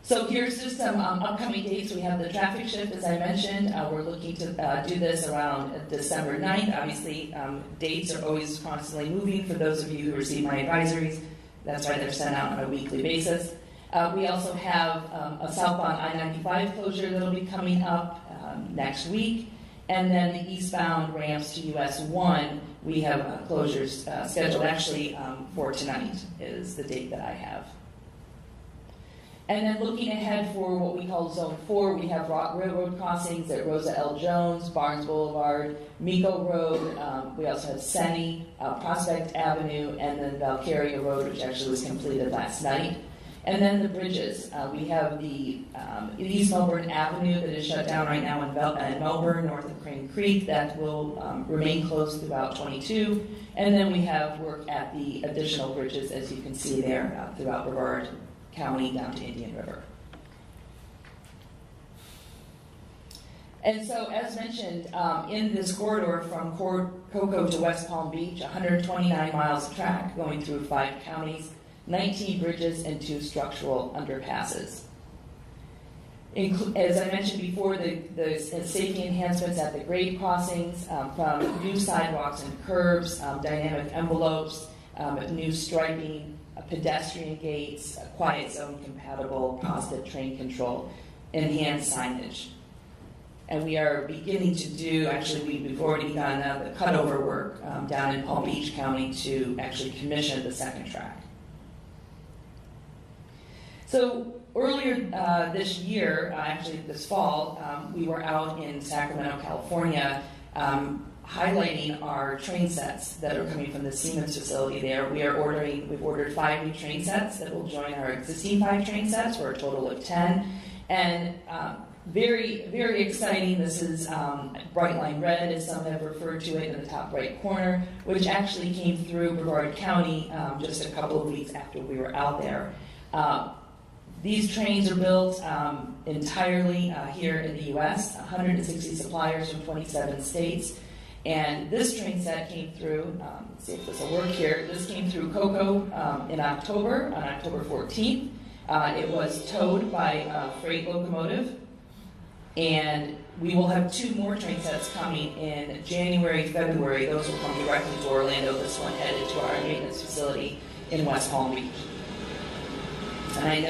So here's just some upcoming dates. We have the traffic shift, as I mentioned. We're looking to do this around December 9th. Obviously, dates are always constantly moving. For those of you who receive my advisories, that's why they're sent out on a weekly basis. We also have a southbound I-95 closure that will be coming up next week. And then the eastbound ramps to US 1, we have closures scheduled actually for tonight is the date that I have. And then looking ahead for what we call Zone 4, we have railroad crossings at Rosa L. Jones, Barnes Boulevard, Mico Road. We also have Senny, Prospect Avenue, and then Valkyria Road, which actually was completed last night. And then the bridges. We have the East Melbourne Avenue that is shut down right now in Melbourne, north of Crane Creek. That will remain closed throughout 22. And then we have work at the additional bridges, as you can see there, throughout Brevard County down to Indian River. And so, as mentioned, in this corridor from Cocoa to West Palm Beach, 129 miles of track going through 5 counties, 19 bridges and 2 structural underpasses. As I mentioned before, the safety enhancements at the grade crossings, from new sidewalks and curbs, dynamic envelopes, new striping, pedestrian gates, quiet zone compatible, positive train control, enhanced signage. And we are beginning to do, actually we've already begun the cutover work down in Palm Beach County to actually commission the second track. So earlier this year, actually this fall, we were out in Sacramento, California, highlighting our train sets that are coming from the Siemens facility there. We've ordered 5 new train sets that will join our existing 5 train sets for a total of 10. And very, very exciting. This is Brightline Red, as some have referred to it, in the top right corner, which actually came through Brevard County just a couple of weeks after we were out there. These trains are built entirely here in the U.S., 160 suppliers from 27 states. And this train set came through, let's see if this will work here. This came through COCO in October, on October 14th. It was towed by a freight locomotive. And we will have 2 more train sets coming in January, February. Those will come directly to Orlando. This one headed to our maintenance facility in West Palm Beach. And I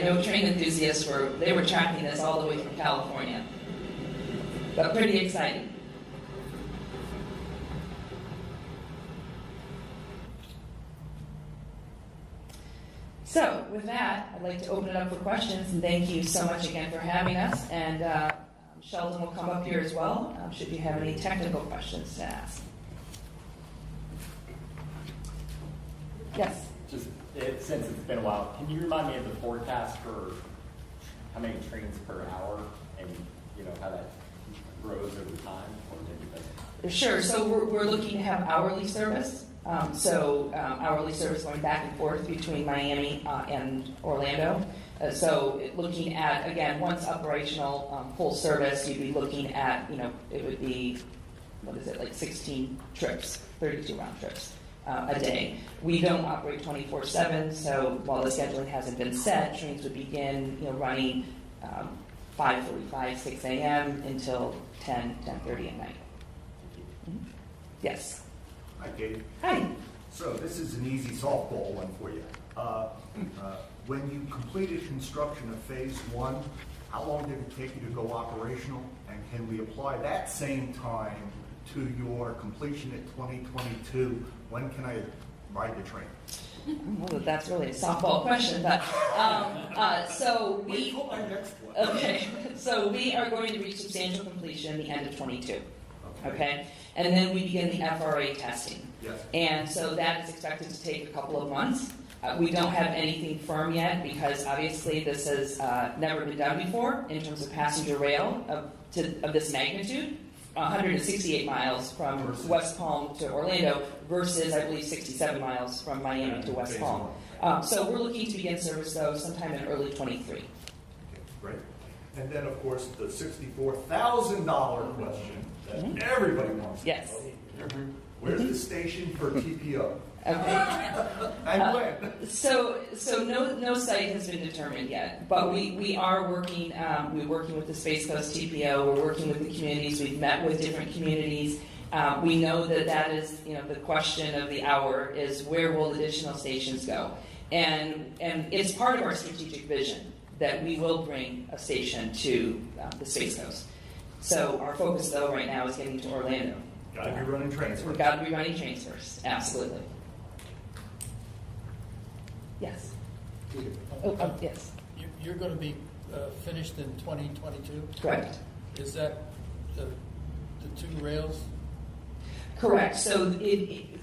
know train enthusiasts were tracking this all the way from California. But pretty exciting. So with that, I'd like to open it up for questions, and thank you so much again for having us. And Sheldon will come up here as well, should you have any technical questions to ask. Yes? Since it's been a while, can you remind me of the forecast for how many trains per hour and how that grows over time? Or maybe that's... Sure. So we're looking to have hourly service. Hourly service going back and forth between Miami and Orlando. So looking at, again, once operational full service, you'd be looking at, it would be, 16 trips, 32 round trips a day. We don't operate 24/7, so while the scheduling hasn't been set, trains would begin, running 5:45, 6 a.m. until 10:30 at night. Mm-hmm. Yes. Hi, Katie. Hi. So this is an easy softball one for you. When you completed construction of phase 1, how long did it take you to go operational? And can we apply that same time to your completion at 2022? When can I ride the train? Well, that's really a softball question, but so Wait till my next one. okay. So we are going to reach substantial completion at the end of 22. Okay, and then we begin the FRA testing. Yes. And so that is expected to take a couple of months. We don't have anything firm yet because obviously this has never been done before in terms of passenger rail of this magnitude. 168 miles from West Palm to Orlando versus, I believe, 67 miles from Miami to West Palm. So we're looking to begin service, though, sometime in early 23. Okay, great. And then, of course, the $64,000 question that everybody wants to know. Yes. Where's the station for TPO? Okay. And when? So no site has been determined yet, but we are working. We're working with the Space Coast TPO. We're working with the communities. We've met with different communities. We know that is the question of the hour is where will additional stations go, and it's part of our strategic vision that we will bring a station to the Space Coast. So our focus though right now is getting to Orlando. Got to be running trains first. We've got to be running trains first. Absolutely. Yes. Yes. You're going to be finished in 2022? Correct. Is that the 2 rails? Correct. So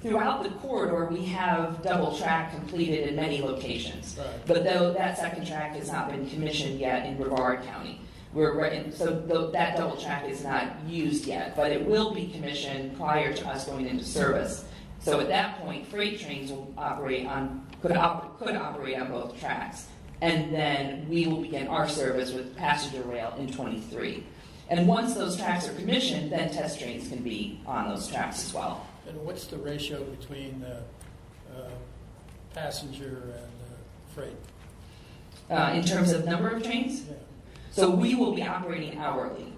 throughout the corridor, we have double track completed in many locations. Right. But though that second track has not been commissioned yet in Brevard County. That double track is not used yet, but it will be commissioned prior to us going into service. So at that point, freight trains will could operate on both tracks. And then we will begin our service with passenger rail in 23. And once those tracks are commissioned, then test trains can be on those tracks as well. And what's the ratio between passenger and freight? In terms of number of trains? Yeah. So we will be operating hourly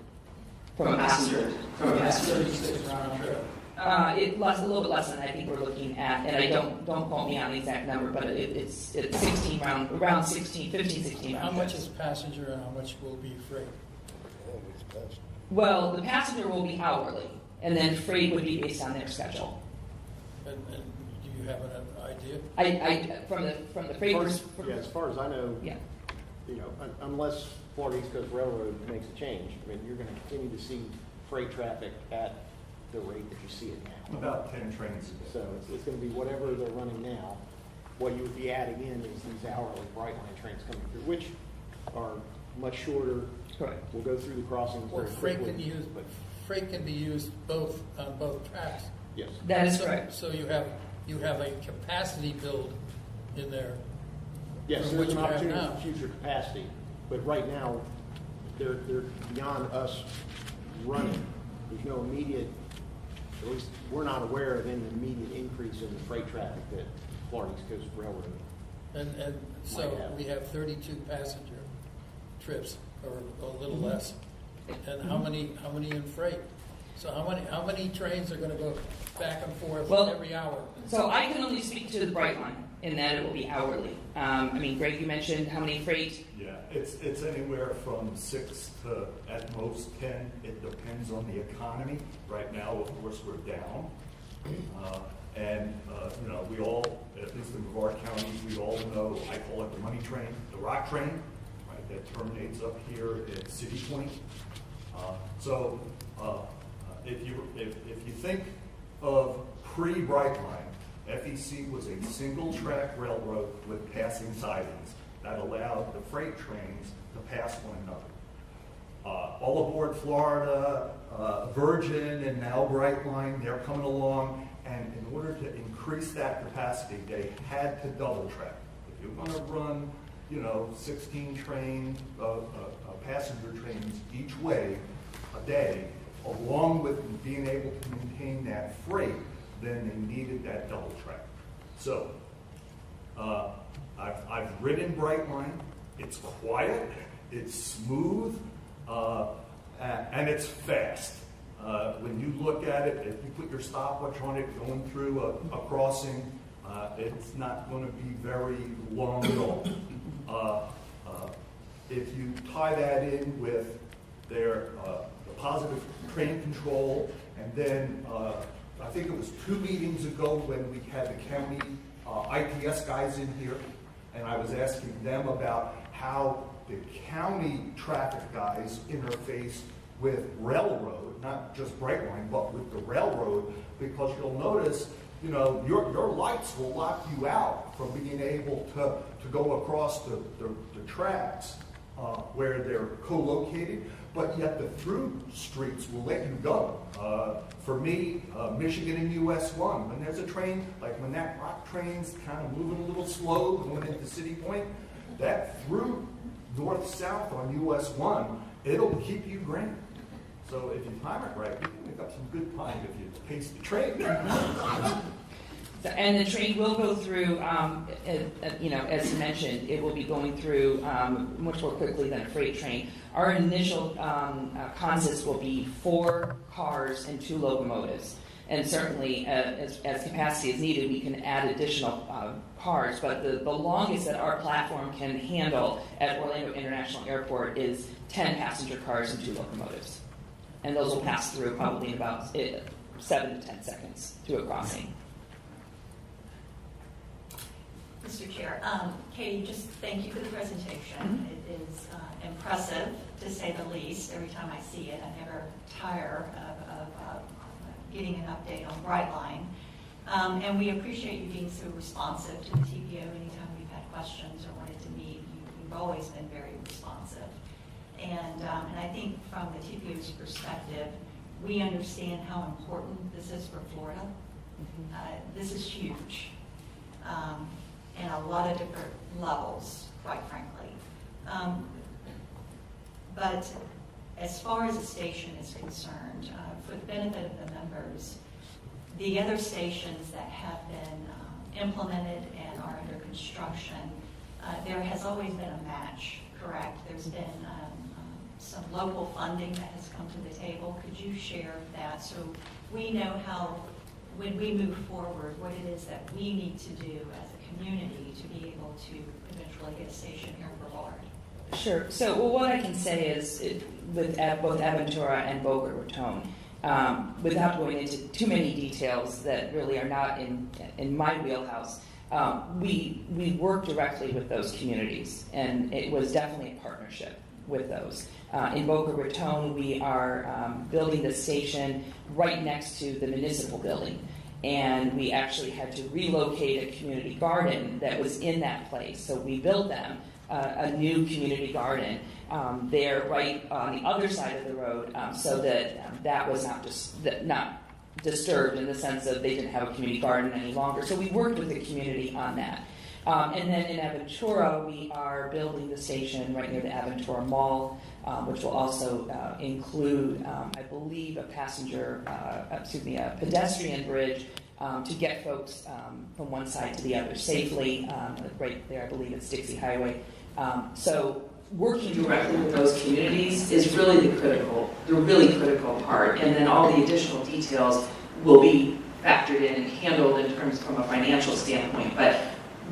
from a passenger. That's 36 round trip. A little bit less than I think we're looking at, and I don't quote me on the exact number, but it's 16 around 16, 15, 16 round. How much is passenger and how much will be freight? Well, the passenger will be hourly, and then freight would be based on their schedule. And do you have an idea? I from the freight. As far as I know, yeah. Unless Florida East Coast Railroad makes a change, I mean, you're going to continue to see freight traffic at the rate that you see it now. About 10 trains a day. So it's going to be whatever they're running now. What you would be adding in is these hourly Brightline trains coming through, which are much shorter. Correct. We'll go through the crossings Well, very freight quickly. freight can be used both, on both tracks. Yes. That is So- correct. So you have a capacity build in there. Yes, From there's what an you have opportunity now. for future capacity, but right now, they're beyond us running. There's no immediate, at least we're not aware of any immediate increase in the freight traffic that Florida East Coast Railroad. And so Might have. we have 32 passenger trips, or a little less. And how many in freight? So how many trains are gonna go back and forth Well, every hour? So I can only speak to the Brightline, in that it will be hourly. I mean, Greg, you mentioned how many freight. Yeah, it's anywhere from 6 to at most 10. It depends on the economy. Right now, of course, we're down. You know, we all, at least in Brevard County, we all know, I call it the money train, the rock train, right, that terminates up here at City Point. If you think of pre-Brightline, FEC was a single-track railroad with passing sidings that allowed the freight trains to pass one another. All aboard Florida, Virgin, and now Brightline, they're coming along, and in order to increase that capacity, they had to double track. If you're going to run, 16 passenger trains each way a day, along with being able to maintain that freight, then they needed that double track. So, I've ridden Brightline. It's quiet, it's smooth, and it's fast. When you look at it, if you put your stopwatch on it going through a crossing, it's not going to be very long at all. If you tie that in with their the positive train control, and then I think it was 2 meetings ago when we had the county IPS guys in here, and I was asking them about how the county traffic guys interface with railroad, not just Brightline, but with the railroad, because you'll notice, your lights will lock you out from being able to go across the tracks where they're co-located, but yet the through streets will let you go. For me, Michigan and US 1, when there's a train, like when that rock train's kind of moving a little slow going into City Point, that through north-south on US 1, it'll keep you green. So if you time it right, you can make up some good time if you pace the train. And the train will go through, as you mentioned, it will be going through much more quickly than a freight train. Our initial consists will be 4 cars and 2 locomotives. And certainly, as capacity is needed, we can add additional cars. But the longest that our platform can handle at Orlando International Airport is 10 passenger cars and 2 locomotives. And those will pass through probably in about 7 to 10 seconds through a crossing. Mr. Chair, Katie, just thank you for the presentation. It is impressive, to say the least. Every time I see it, I never tire of getting an update on Brightline. And we appreciate you being so responsive to the TPO anytime we've had questions or wanted to meet. You've always been very responsive. And I think from the TPO's perspective, we understand how important this is for Florida. This is huge. In a lot of different levels, quite frankly. But as far as the station is concerned, for the benefit of the members, the other stations that have been implemented and are under construction, there has always been a match, correct? There's been some local funding that has come to the table. Could you share that so we know how, when we move forward, what it is that we need to do as a community to be able to eventually get a station here in Brevard? Sure. So what I can say is, with both Aventura and Boca Raton, without going into too many details that really are not in my wheelhouse, we work directly with those communities, and it was definitely a partnership. with those. In Boca Raton, we are building the station right next to the municipal building. And we actually had to relocate a community garden that was in that place. So we built them a new community garden there right on the other side of the road, so that that was not disturbed in the sense of they didn't have a community garden any longer. So we worked with the community on that. And then in Aventura, we are building the station right near the Aventura Mall, which will also include, I believe, a pedestrian bridge to get folks from one side to the other safely. Right there, I believe it's Dixie Highway. So working directly with those communities is really the really critical part. And then all the additional details will be factored in and handled in terms from a financial standpoint. But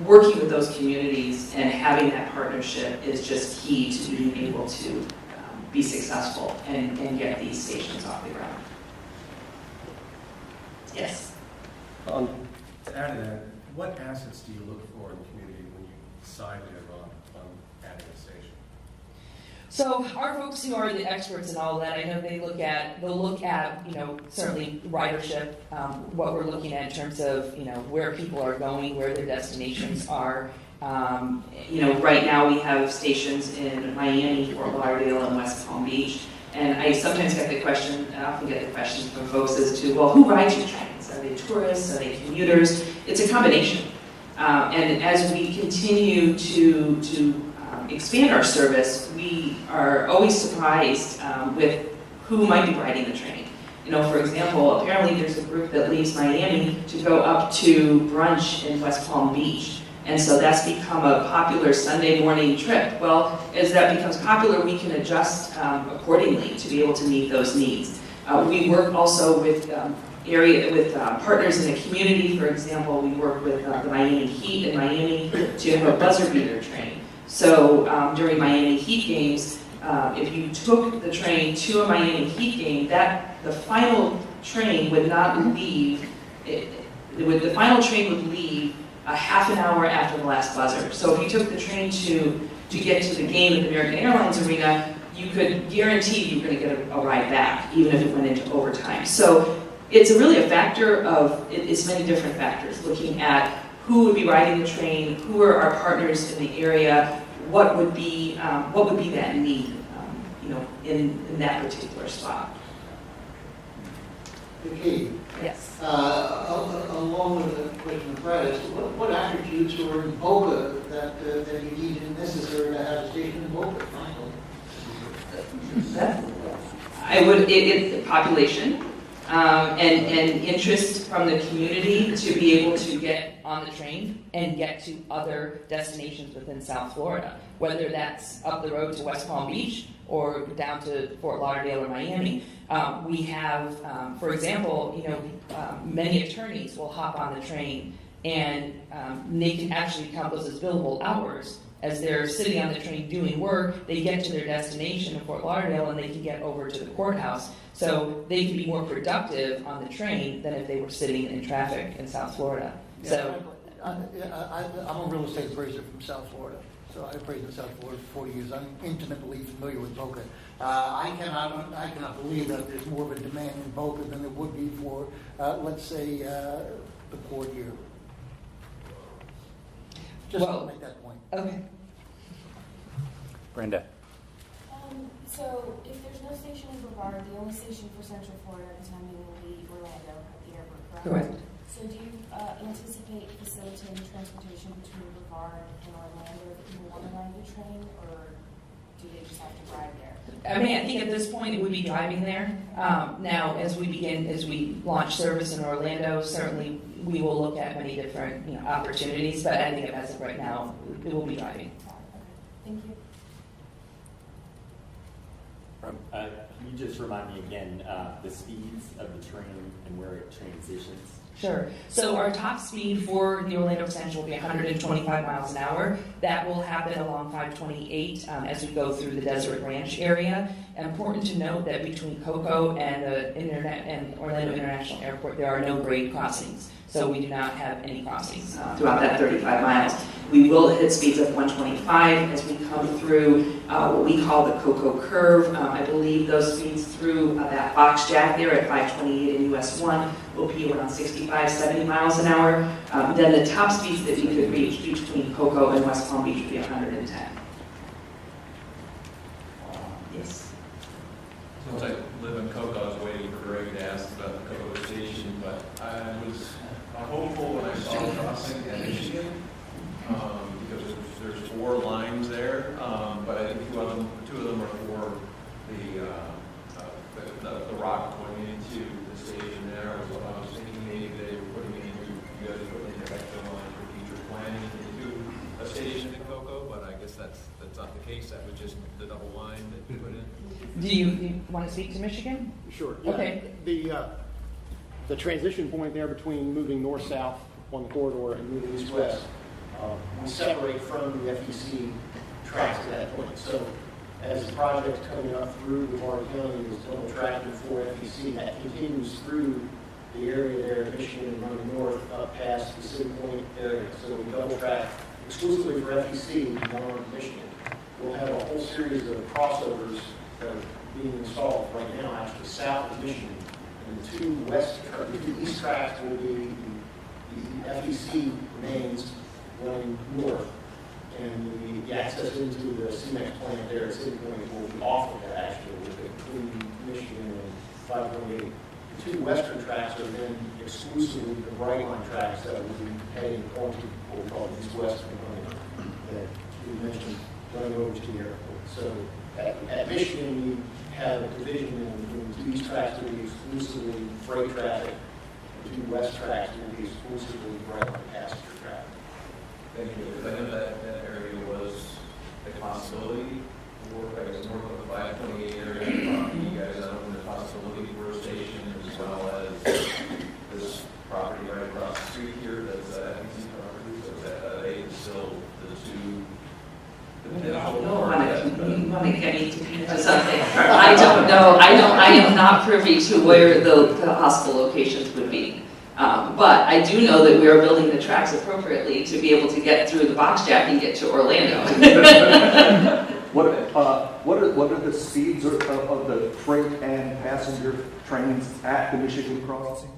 working with those communities and having that partnership is just key to being able to be successful and get these stations off the ground. Yes? To add to that, what assets do you look for in the community when you decide on adding a station? So our folks who are the experts in all of that, I know they'll look at, certainly ridership, what we're looking at in terms of, where people are going, where their destinations are. Right now we have stations in Miami, Fort Lauderdale, and West Palm Beach. And I sometimes I often get the questions from folks as to, well, who rides your trains? Are they tourists? Are they commuters? It's a combination. And as we continue to expand our service, we are always surprised with who might be riding the train. For example, apparently there's a group that leaves Miami to go up to brunch in West Palm Beach. And so that's become a popular Sunday morning trip. Well, as that becomes popular, we can adjust accordingly to be able to meet those needs. We work also with partners in the community. For example, we work with the Miami Heat in Miami to have a buzzer beater train. So during Miami Heat games, if you took the train to a Miami Heat game, the final train would not leave. The final train would leave a half an hour after the last buzzer. So if you took the train to get to the game at the American Airlines Arena, you could guarantee you were going to get a ride back, even if it went into overtime. So it's really a factor of, it's many different factors, looking at who would be riding the train, who are our partners in the area, what would be that need, in that particular spot. Vicki, Yes. along with the question of Brad, what attributes are in Boca that you need and necessary to have a station in Boca, frankly? Population and interest from the community to be able to get on the train and get to other destinations within South Florida, whether that's up the road to West Palm Beach or down to Fort Lauderdale or Miami. We have, for example, many attorneys will hop on the train and they can actually count those as billable hours. As they're sitting on the train doing work, they get to their destination in Fort Lauderdale and they can get over to the courthouse. So they can be more productive on the train than if they were sitting in traffic in South Florida. Yeah, So I'm a real estate appraiser from South Florida. So I appraised in South Florida for 40 years. I'm intimately familiar with Boca. I cannot believe that there's more of a demand in Boca than there would be for, let's say, the port here. Just to make that point. Okay. Brenda. So if there's no station in Brevard, the only station for Central Florida at the time will be Orlando at the airport, correct? Correct. So do you anticipate facilitating transportation between Brevard and Orlando that people want to ride the train, or do they just have to drive there? I think at this point it would be driving there. Now, as we launch service in Orlando, certainly we will look at many different opportunities, but I think as of right now, it will be driving. Thank you. Can you just remind me again the speeds of the train and where it transitions? Sure. So our top speed for the Orlando extension will be 125 miles an hour. That will happen along 528 as we go through the Desert Ranch area. Important to note that between Cocoa and the Orlando International Airport, there are no grade crossings. So we do not have any crossings throughout that 35 miles. We will hit speeds of 125 as we come through what we call the Cocoa Curve. I believe those speeds through that box jack there at 528 in US 1 will be around 65, 70 miles an hour. Then the top speeds that we could reach between Cocoa and West Palm Beach would be 110. Yes. Since I live in Cocoa, I was waiting for Greg to ask about the Cocoa station, but I was hopeful when I saw the crossing at Michigan, because there's 4 lines there, but I think two of them are for the rock going into the station there. I was thinking maybe they were putting into, you guys are putting in extra lines for future planning into a station in Cocoa, but I guess that's not the case. That was just the double line that you put in. Do you want to speak to Michigan? Sure. Okay. The transition point there between moving north-south on the corridor and moving east-west, we separate from the FEC tracks at that point. So as the project's coming up through Brevard County, there's double tracking for FEC that continues through the area there in Michigan and running north up past the City Point area. So we double track exclusively for FEC beyond Michigan. We'll have a whole series of crossovers that are being installed right now actually south of Michigan. And the two east tracks will be the FEC mains running north. And the access into the CMEX plant there at City Point will be off of that actually, between Michigan and 518. The 2 western tracks are then exclusively the Brightline tracks that will be heading onto what we call the east-west component that we mentioned running over to the airport. So at Michigan, we have a division in the 2 east tracks to be exclusively freight traffic, the 2 west tracks will be exclusively Brightline passenger traffic. Thank you. I know that area was a possibility for, I guess, north of the 528 area. You guys own the possibility for a station as well as this property right across the street here that's FEC property. So that they still the 2 potential. You want to get me to commit to something? I don't know. I am not privy to where the possible locations would be. But I do know that we are building the tracks appropriately to be able to get through the box jack and get to Orlando. What are the speeds of the freight and passenger trains at the Michigan crossing?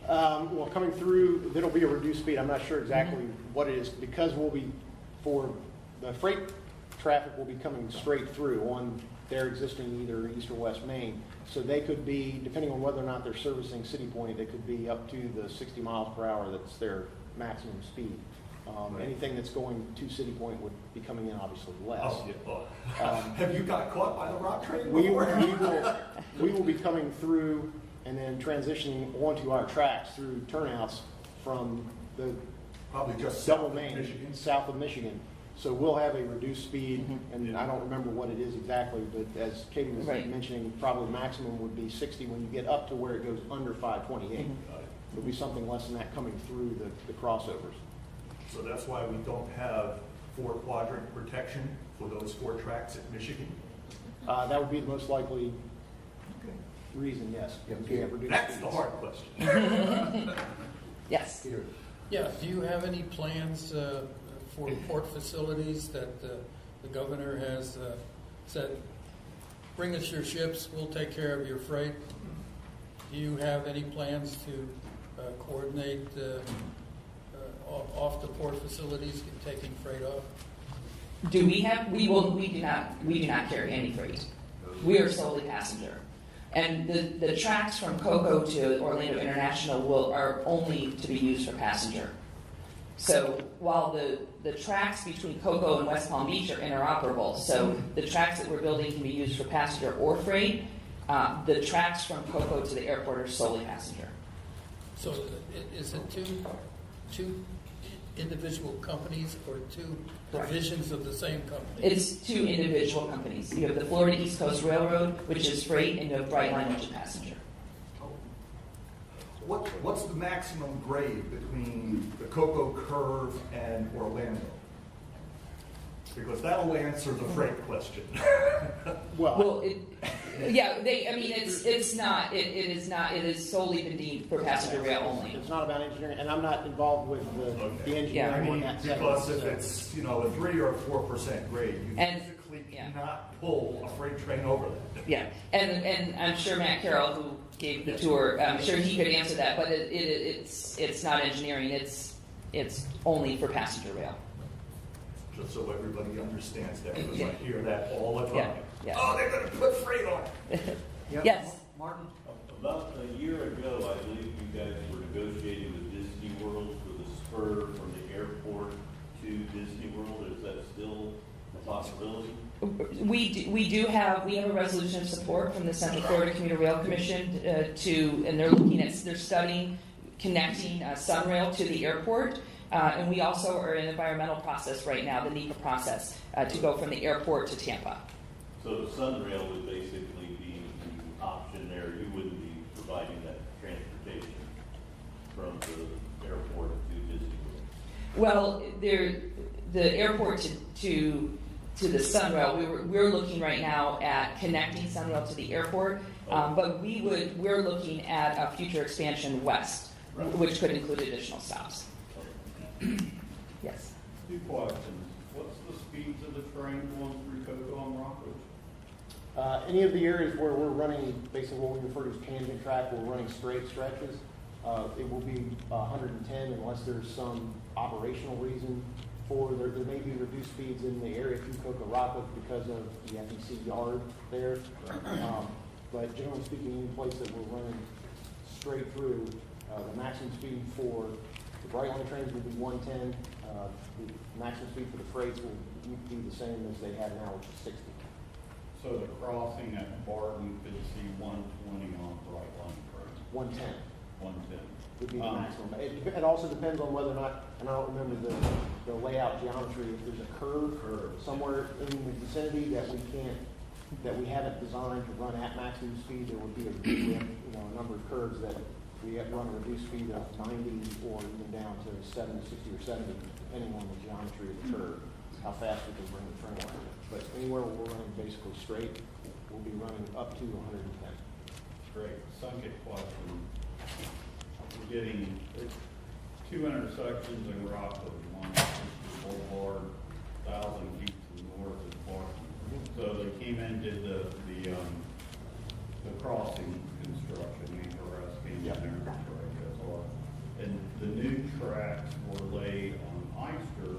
Well, coming through, there'll be a reduced speed. I'm not sure exactly what it is because for the freight traffic will be coming straight through on their existing either east or west main. So they could be, depending on whether or not they're servicing City Point, they could be up to the 60 miles per hour. That's their maximum speed. Anything that's going to City Point would be coming in obviously less. Oh, yeah. Have you got caught by the rock train? We will be coming through and then transitioning onto our tracks through turnouts from the probably just double main south of Michigan. So we'll have a reduced speed, and I don't remember what it is exactly, but as Katie was mentioning, probably maximum would be 60 when you get up to where it goes under 528. It'll be something less than that coming through the crossovers. So that's why we don't have 4-quadrant protection for those 4 tracks at Michigan? That would be the most likely reason, yes. That's the hard question. Yes. Yeah, do you have any plans for port facilities that the governor has said, bring us your ships, we'll take care of your freight? Do you have any plans to coordinate off the port facilities taking freight off? Do we have? We do not carry any freight. We are solely passenger. And the tracks from Cocoa to Orlando International are only to be used for passenger. So while the tracks between Cocoa and West Palm Beach are interoperable, so the tracks that we're building can be used for passenger or freight, the tracks from Cocoa to the airport are solely passenger. So is it two individual companies or 2 divisions of the same company? It's 2 individual companies. You have the Florida East Coast Railroad, which is freight, and you have Brightline, which is passenger. what's the maximum grade between the Cocoa Curve and Orlando? Because that'll answer the freight question. Well, it's not, it is solely been deemed for passenger rail only. It's not about engineering, and I'm not involved with the engineering on that side. Because if it's, a 3 or 4% grade, you physically cannot pull a freight train over that. Yeah, and I'm sure Matt Carroll, who gave the tour, I'm sure he could answer that, but it's not engineering, it's only for passenger rail. Just so everybody understands that, because I hear that all the time. Yeah. Oh, they're going to put freight on it. Yes. Martin? About a year ago, I believe you guys were negotiating with Disney World for the spur from the airport to Disney World. Is that still a possibility? We have a resolution of support from the Central Florida Commuter Rail Commission and they're studying connecting Sunrail to the airport. And we also are in an environmental process right now, the NEPA process, to go from the airport to Tampa. So the Sunrail would basically be the option there. You wouldn't be providing that transportation from the airport to Disney World. Well, the airport to the Sunrail, we're looking right now at connecting Sunrail to the airport, but we're looking at a future expansion west, which could include additional stops. Yes. 2 questions. What's the speeds of the train going through Cocoa and Rockledge? Any of the areas where we're running, basically what we refer to as tangent track, we're running straight stretches. It will be 110 unless there's some operational reason for there may be reduced speeds in the area through Cocoa Rockledge because of the FEC yard there. But generally speaking, any place that we're running straight through, the maximum speed for the Brightline trains will be 110. The maximum speed for the freights will be the same as they have now, which is 60. So the crossing at Barton could see 120 on Brightline train? 110. 110. Would be the maximum. It also depends on whether or not, and I don't remember the layout geometry, if there's a curve somewhere in the vicinity that we haven't designed to run at maximum speed, there would be a number of curves that we have run a reduced speed of 90 or even down to 70, 60 or 70, depending on the geometry of the curve, how fast we can bring the train around. But anywhere where we're running basically straight, we'll be running up to 110. Great. Second question. We're getting 2 intersections in Rockledge. One is Boulevard, 1,000 feet to the north of Barton. So they came in, did the crossing construction, came in there, that's all. And the new tracks were laid on Ister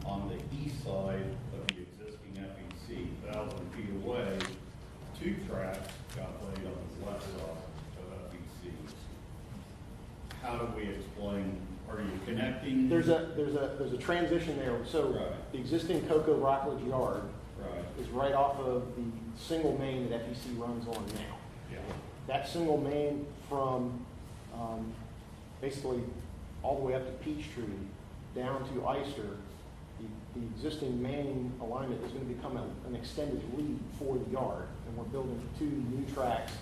on the east side of the existing FEC, 1,000 feet away. 2 tracks got laid on the left side of FEC. How do we explain? Are you connecting? There's a transition there. So the existing Cocoa Rockledge yard is right off of the single main that FEC runs on now. Yeah. That single main from basically all the way up to Peachtree down to Ister, the existing main alignment is going to become an extended lead for the yard, and we're building 2 new tracks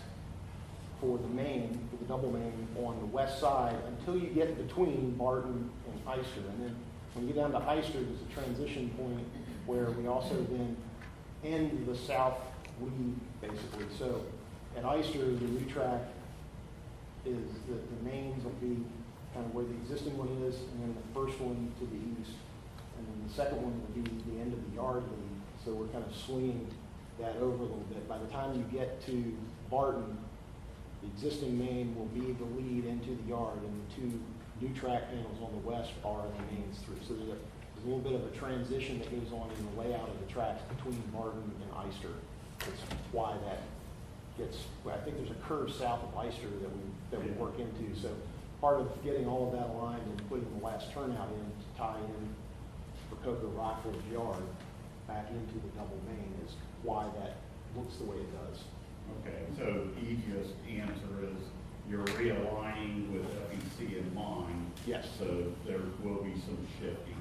for the main, for the double main on the west side until you get between Barton and Ister. And then when you get down to Ister, there's a transition point where we also then end the south lead, basically. So at Ister, the new track is the mains will be kind of where the existing one is, and then the first one to the east. And then the second one will be the end of the yard lead. So we're kind of swinging that over a little bit. By the time you get to Barton, the existing main will be the lead into the yard, and the 2 new track panels on the west are the mains through. So there's a little bit of a transition that goes on in the layout of the tracks between Barton and Ister. That's why that gets, I think there's a curve south of Ister that we work into. So part of getting all of that aligned and putting the last turnout in to tie in the Cocoa Rockledge yard back into the double main is why that looks the way it does. Okay, so the easiest answer is you're realigning with FEC in mind. Yes. So there will be some shifting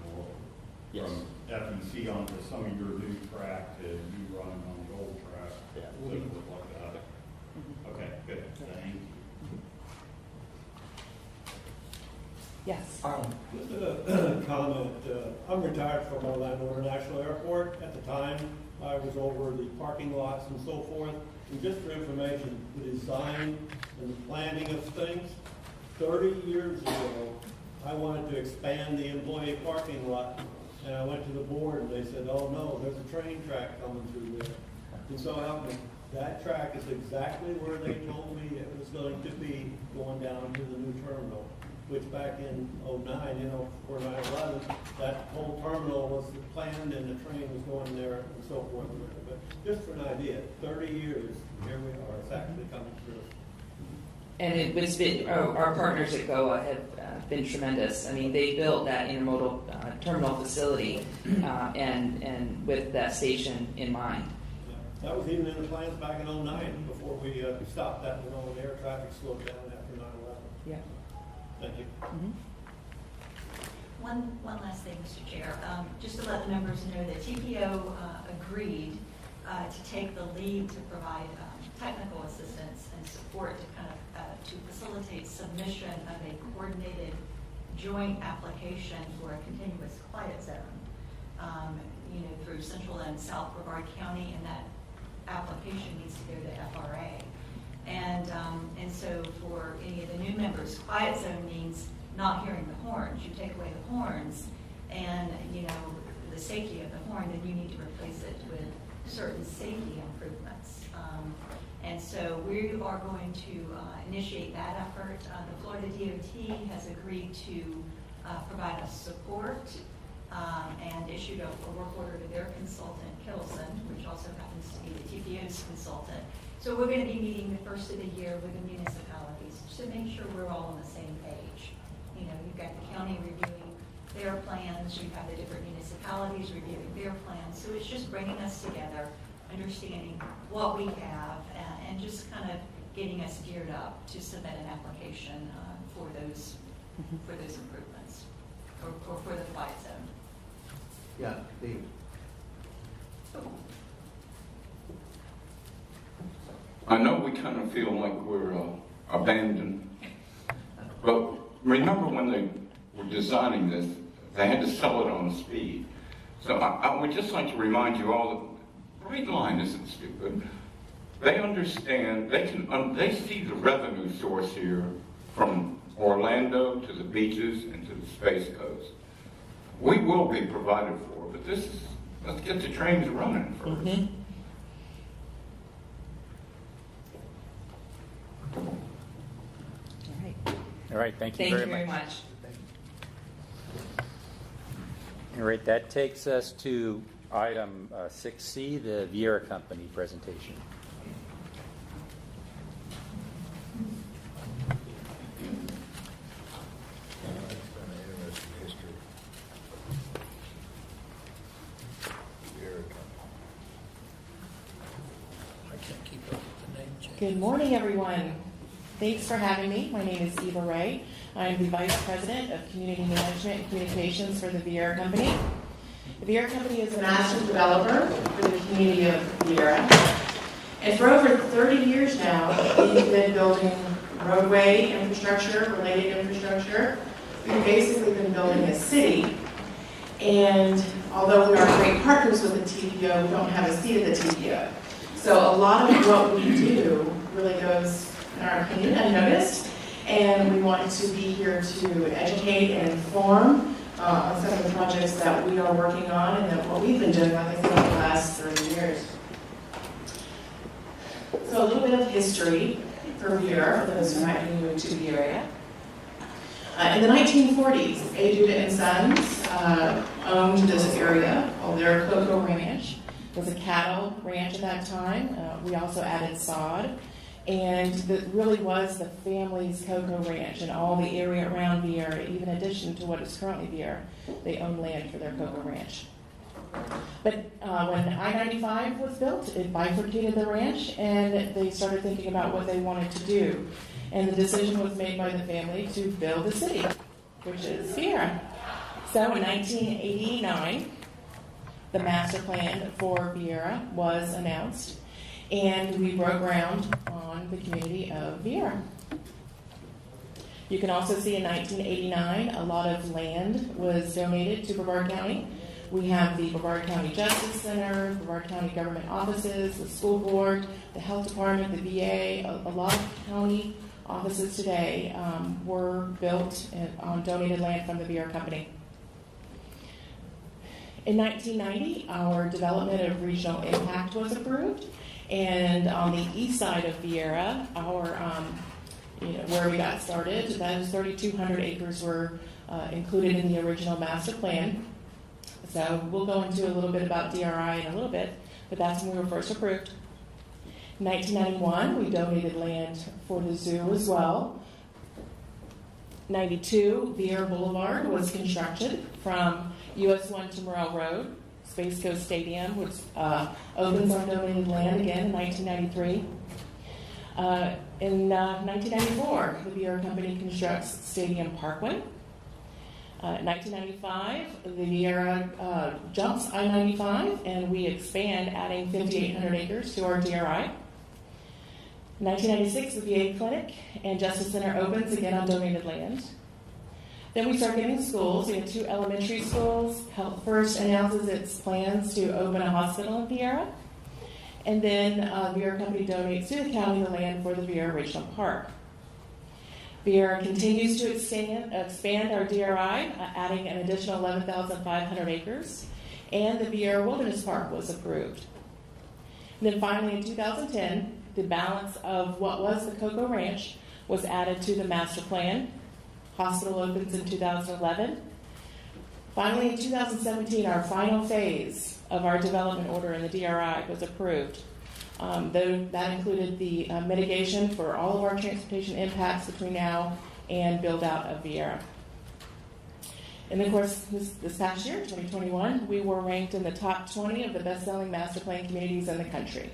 Yes. from FEC onto some of your new track to you running on the old track. Yeah. So it would look like that. Okay, good. Thank you. Yes. Just a comment. I'm retired from Orlando International Airport. At the time, I was over the parking lots and so forth. And just for information, the design and the planning of things, 30 years ago, I wanted to expand the employee parking lot. And I went to the board and they said, oh no, there's a train track coming through there. And so that track is exactly where they told me it was going to be, going down to the new terminal. Which back in '09, for 9/11, that whole terminal was planned and the train was going there and so forth. But just for an idea, 30 years, here we are, it's actually coming through. And it's been, our partners at GOA have been tremendous. I mean, they built that intermodal terminal facility and with that station in mind. That was even in the plans back in '09 before we stopped that when air traffic slowed down after 9/11. Yeah. Thank you. Mm-hmm. One last thing, Mr. Chair. Just to let the members know that TPO agreed to take the lead to provide technical assistance and support to to facilitate submission of a coordinated joint application for a continuous quiet zone, through Central and South Brevard County, and that application needs to go to FRA. And so for any of the new members, quiet zone means not hearing the horns. You take away the horns and, the safety of the horn, then you need to replace it with certain safety improvements. And so we are going to initiate that effort. The Florida DOT has agreed to provide us support and issued a work order to their consultant, Kittleson, which also happens to be the TPO's consultant. So we're going to be meeting the first of the year with the municipalities to make sure we're all on the same page. You've got the county reviewing their plans, you have the different municipalities reviewing their plans. So it's just bringing us together, understanding what we have, and just kind of getting us geared up to submit an application for those improvements, or for the quiet zone. Yeah, Dave. I know we kind of feel like we're abandoned, but remember when they were designing this, they had to sell it on speed. So I would just like to remind you all that Brightline isn't stupid. They understand, they see the revenue source here from Orlando to the beaches and to the Space Coast. We will be provided for, but let's get the trains running first. Mm-hmm. All right, thank you very much. All right, that takes us to item 6C, the Viera Company presentation. Good morning, everyone. Thanks for having me. My name is Eva Ray. I'm the Vice President of Community Management and Communications for the Viera Company. The Viera Company is a master developer for the community of Viera. And for over 30 years now, we've been building roadway infrastructure, related infrastructure. We've basically been building a city. And although we are great partners with the TPO, we don't have a seat at the TPO. So a lot of what we do really goes, in our opinion, unnoticed, and we wanted to be here to educate and inform on some of the projects that we are working on and that what we've been doing, like I said, over the last 30 years. So a little bit of history for Viera, for those who might be new to the area. In the 1940s, Ajuda and Sons owned this area called their Cocoa Ranch. It was a cattle ranch at that time. We also added sod. And it really was the family's cocoa ranch and all the area around Viera, even in addition to what is currently Viera. They own land for their cocoa ranch. But when I-95 was built, it bifurcated the ranch, and they started thinking about what they wanted to do. And the decision was made by the family to build a city, which is Viera. So in 1989, the master plan for Viera was announced, and we broke ground on the community of Viera. You can also see in 1989, a lot of land was donated to Brevard County. We have the Brevard County Justice Center, Brevard County government offices, the school board, the health department, the VA. A lot of county offices today were built on donated land from the Viera Company. In 1990, our development of regional impact was approved, and on the east side of Viera, our where we got started, those 3,200 acres were included in the original master plan. So we'll go into a little bit about DRI in a little bit, but that's when we were first approved. In 1991, we donated land for the zoo as well. 92, Viera Boulevard was constructed from US 1 to Morrell Road. Space Coast Stadium, which opens on donated land again in 1993. In 1994, the Viera Company constructs Stadium Parkway. 1995, the Viera jumps I-95, and we expand, adding 5,800 acres to our DRI. 1996, the VA Clinic and Justice Center opens again on donated land. Then we start getting schools. We have 2 elementary schools. Health First announces its plans to open a hospital in Viera. And then Viera Company donates to the county the land for the Viera Regional Park. Viera continues to expand our DRI, adding an additional 11,500 acres. And the Viera Wilderness Park was approved. And then finally in 2010, the balance of what was the Cocoa Ranch was added to the master plan. Hospital opens in 2011. Finally, in 2017, our final phase of our development order in the DRI was approved. That included the mitigation for all of our transportation impacts between now and build out of Viera. And of course, this past year, 2021, we were ranked in the top 20 of the best-selling master plan communities in the country.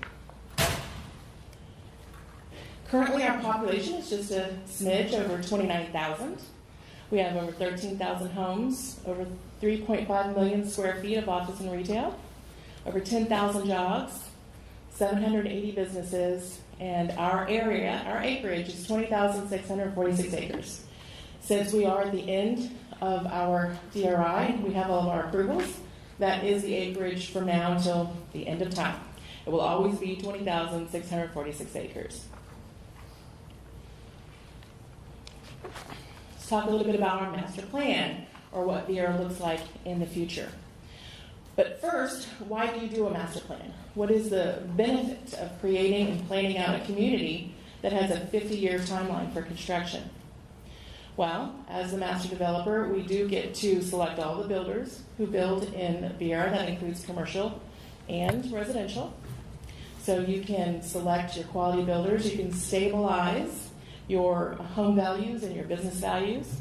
Currently, our population is just a smidge over 29,000. We have over 13,000 homes, over 3.5 million square feet of office and retail, over 10,000 jobs, 780 businesses, and our area, our acreage is 20,646 acres. Since we are at the end of our DRI, we have all of our approvals. That is the acreage from now until the end of time. It will always be 20,646 acres. Let's talk a little bit about our master plan, or what Viera looks like in the future. But first, why do you do a master plan? What is the benefit of creating and planning out a community that has a 50-year timeline for construction? Well, as the master developer, we do get to select all the builders who build in Viera. That includes commercial and residential. So you can select your quality builders. You can stabilize your home values and your business values.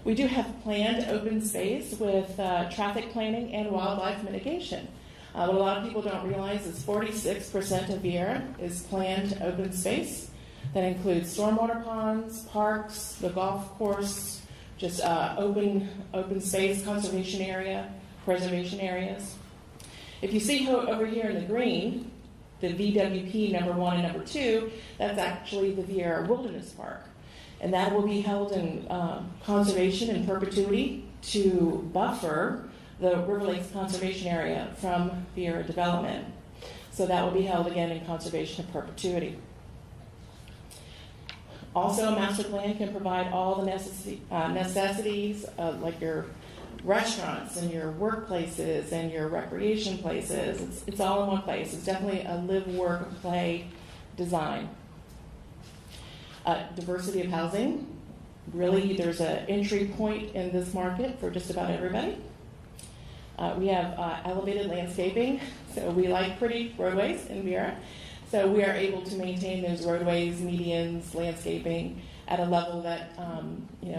We do have planned open space with traffic planning and wildlife mitigation. What a lot of people don't realize is 46% of Viera is planned open space. That includes stormwater ponds, parks, the golf course, just open space, conservation area, preservation areas. If you see over here in the green, the VWP number 1 and number 2, that's actually the Viera Wilderness Park. And that will be held in conservation in perpetuity to buffer the River Lakes Conservation Area from Viera development. So that will be held again in conservation in perpetuity. Also, a master plan can provide all the necessities like your restaurants and your workplaces and your recreation places. It's all in one place. It's definitely a live, work, play design. Diversity of housing. Really, there's an entry point in this market for just about everybody. We have elevated landscaping, so we like pretty roadways in Viera. So we are able to maintain those roadways, medians, landscaping at a level that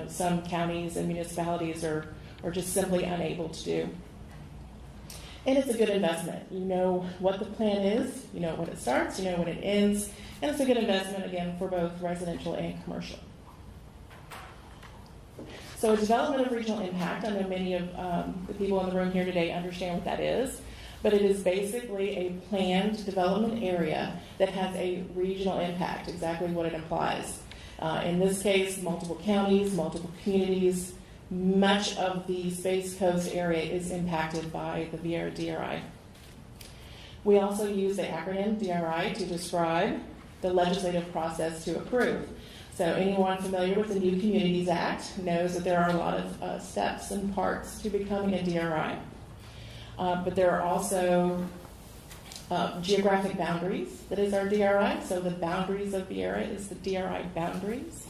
some counties and municipalities are just simply unable to do. And it's a good investment. You know what the plan is, you know when it starts, you know when it ends, and it's a good investment, again, for both residential and commercial. So development of regional impact, I know many of the people in the room here today understand what that is, but it is basically a planned development area that has a regional impact, exactly what it implies. In this case, multiple counties, multiple communities, much of the Space Coast area is impacted by the Viera DRI. We also use the acronym DRI to describe the legislative process to approve. So anyone familiar with the New Communities Act knows that there are a lot of steps and parts to becoming a DRI. But there are also geographic boundaries that is our DRI. So the boundaries of Viera is the DRI boundaries.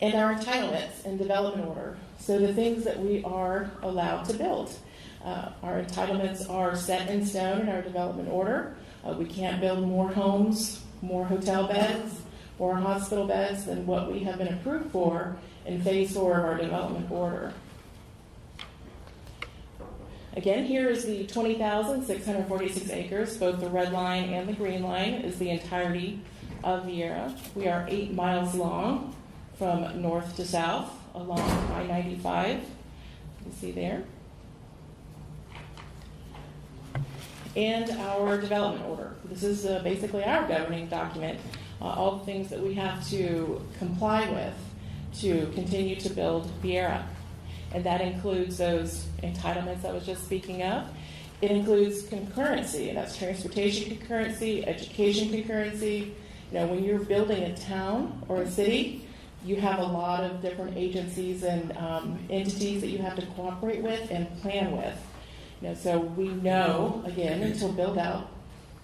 And our entitlements and development order. So the things that we are allowed to build. Our entitlements are set in stone in our development order. We can't build more homes, more hotel beds, or hospital beds than what we have been approved for in phase 4 of our development order. Again, here is the 20,646 acres. Both the red line and the green line is the entirety of Viera. We are 8 miles long from north to south along I-95. You can see there. And our development order. This is basically our governing document. All the things that we have to comply with to continue to build Viera. And that includes those entitlements I was just speaking of. It includes concurrency, and that's transportation concurrency, education concurrency. You know, when you're building a town or a city, you have a lot of different agencies and entities that you have to cooperate with and plan with. You know, so we know, again, until build out,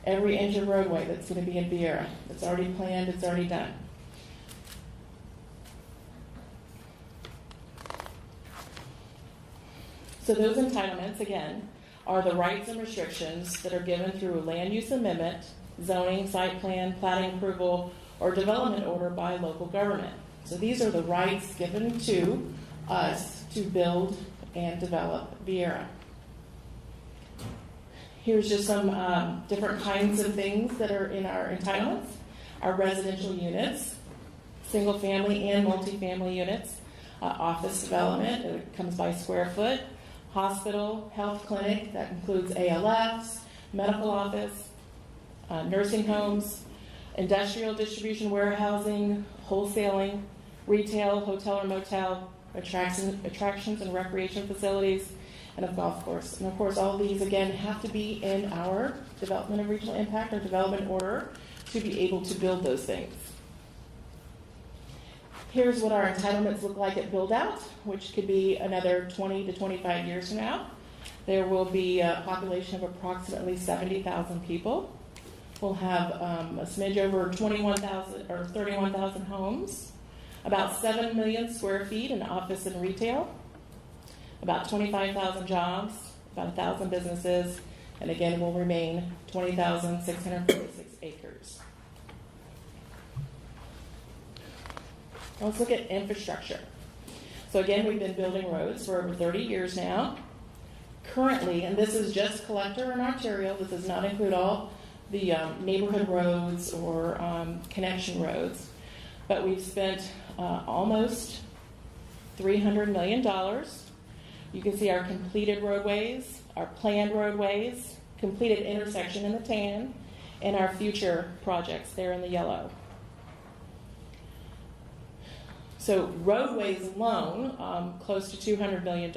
every inch of roadway that's going to be in Viera. It's already planned, it's already done. So those entitlements, again, are the rights and restrictions that are given through a land use amendment, zoning, site plan, plating approval, or development order by local government. So these are the rights given to us to build and develop Viera. Here's just some different kinds of things that are in our entitlements. Our residential units, single family and multifamily units, office development, it comes by square foot, hospital, health clinic, that includes ALFs, medical office, nursing homes, industrial distribution warehousing, wholesaling, retail, hotel or motel, attractions and recreation facilities, and a golf course. And of course, all of these, again, have to be in our development of regional impact or development order to be able to build those things. Here's what our entitlements look like at build out, which could be another 20 to 25 years from now. There will be a population of approximately 70,000 people. We'll have a smidge over 21,000 or 31,000 homes, about 7 million square feet in office and retail, about 25,000 jobs, about 1,000 businesses, and again, it will remain 20,646 acres. Let's look at infrastructure. So again, we've been building roads for over 30 years now. Currently, and this is just collector and arterial, this does not include all the neighborhood roads or connection roads, but we've spent almost $300 million. You can see our completed roadways, our planned roadways, completed intersection in the tan, and our future projects there in the yellow. So roadways alone, close to $200 million.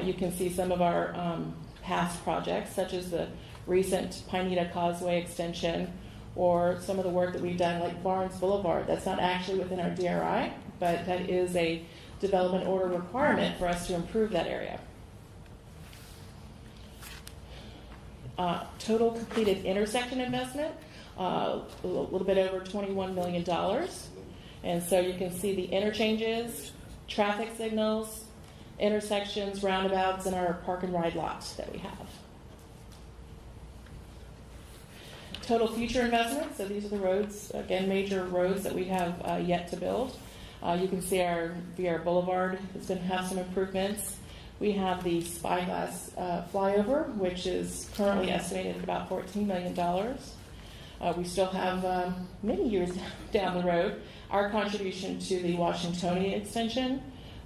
You can see some of our past projects, such as the recent Pineda Causeway extension, or some of the work that we've done like Barnes Boulevard. That's not actually within our DRI, but that is a development order requirement for us to improve that area. Total completed intersection investment, a little bit over $21 million. And so you can see the interchanges, traffic signals, intersections, roundabouts, and our park and ride lots that we have. Total future investment, so these are the roads, again, major roads that we have yet to build. You can see our Viera Boulevard is going to have some improvements. We have the Spyglass flyover, which is currently estimated at about $14 million. We still have many years down the road our contribution to the Washingtonia extension.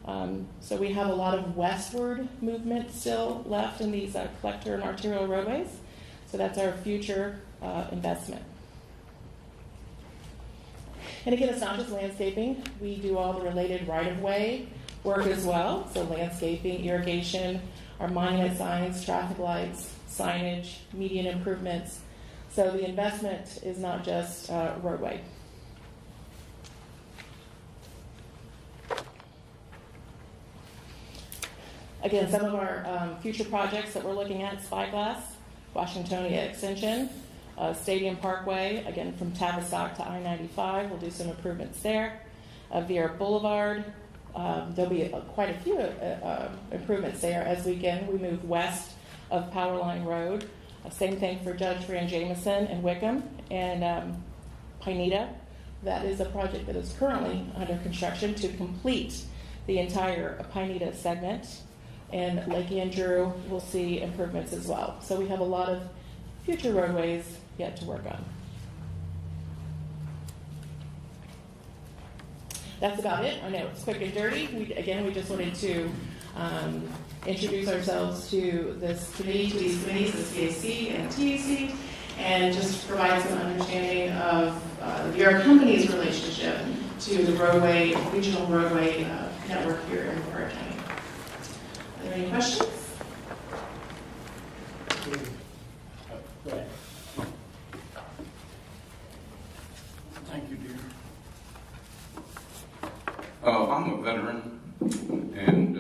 So we have a lot of westward movement still left in these collector and arterial roadways. So that's our future investment. And again, it's not just landscaping. We do all the related right-of-way work as well. So landscaping, irrigation, our monument signs, traffic lights, signage, median improvements. So the investment is not just roadway. Again, some of our future projects that we're looking at: Spyglass, Washingtonia Extension, Stadium Parkway, again from Tavistock to I-95. We'll do some improvements there. Viera Boulevard, there'll be quite a few improvements there as we move west of Powerline Road. Same thing for Judge Fran Jameson and Wickham and Pineda. That is a project that is currently under construction to complete the entire Pineda segment. And Lake Andrew will see improvements as well. So we have a lot of future roadways yet to work on. That's about it. I know it's quick and dirty. We just wanted to introduce ourselves to this committee, to these committees, the CAC and TAC, and just provide some understanding of the Viera company's relationship to the roadway, regional roadway network here in Brevard County. Are there any questions? Go ahead. Thank you, dear. I'm a veteran, and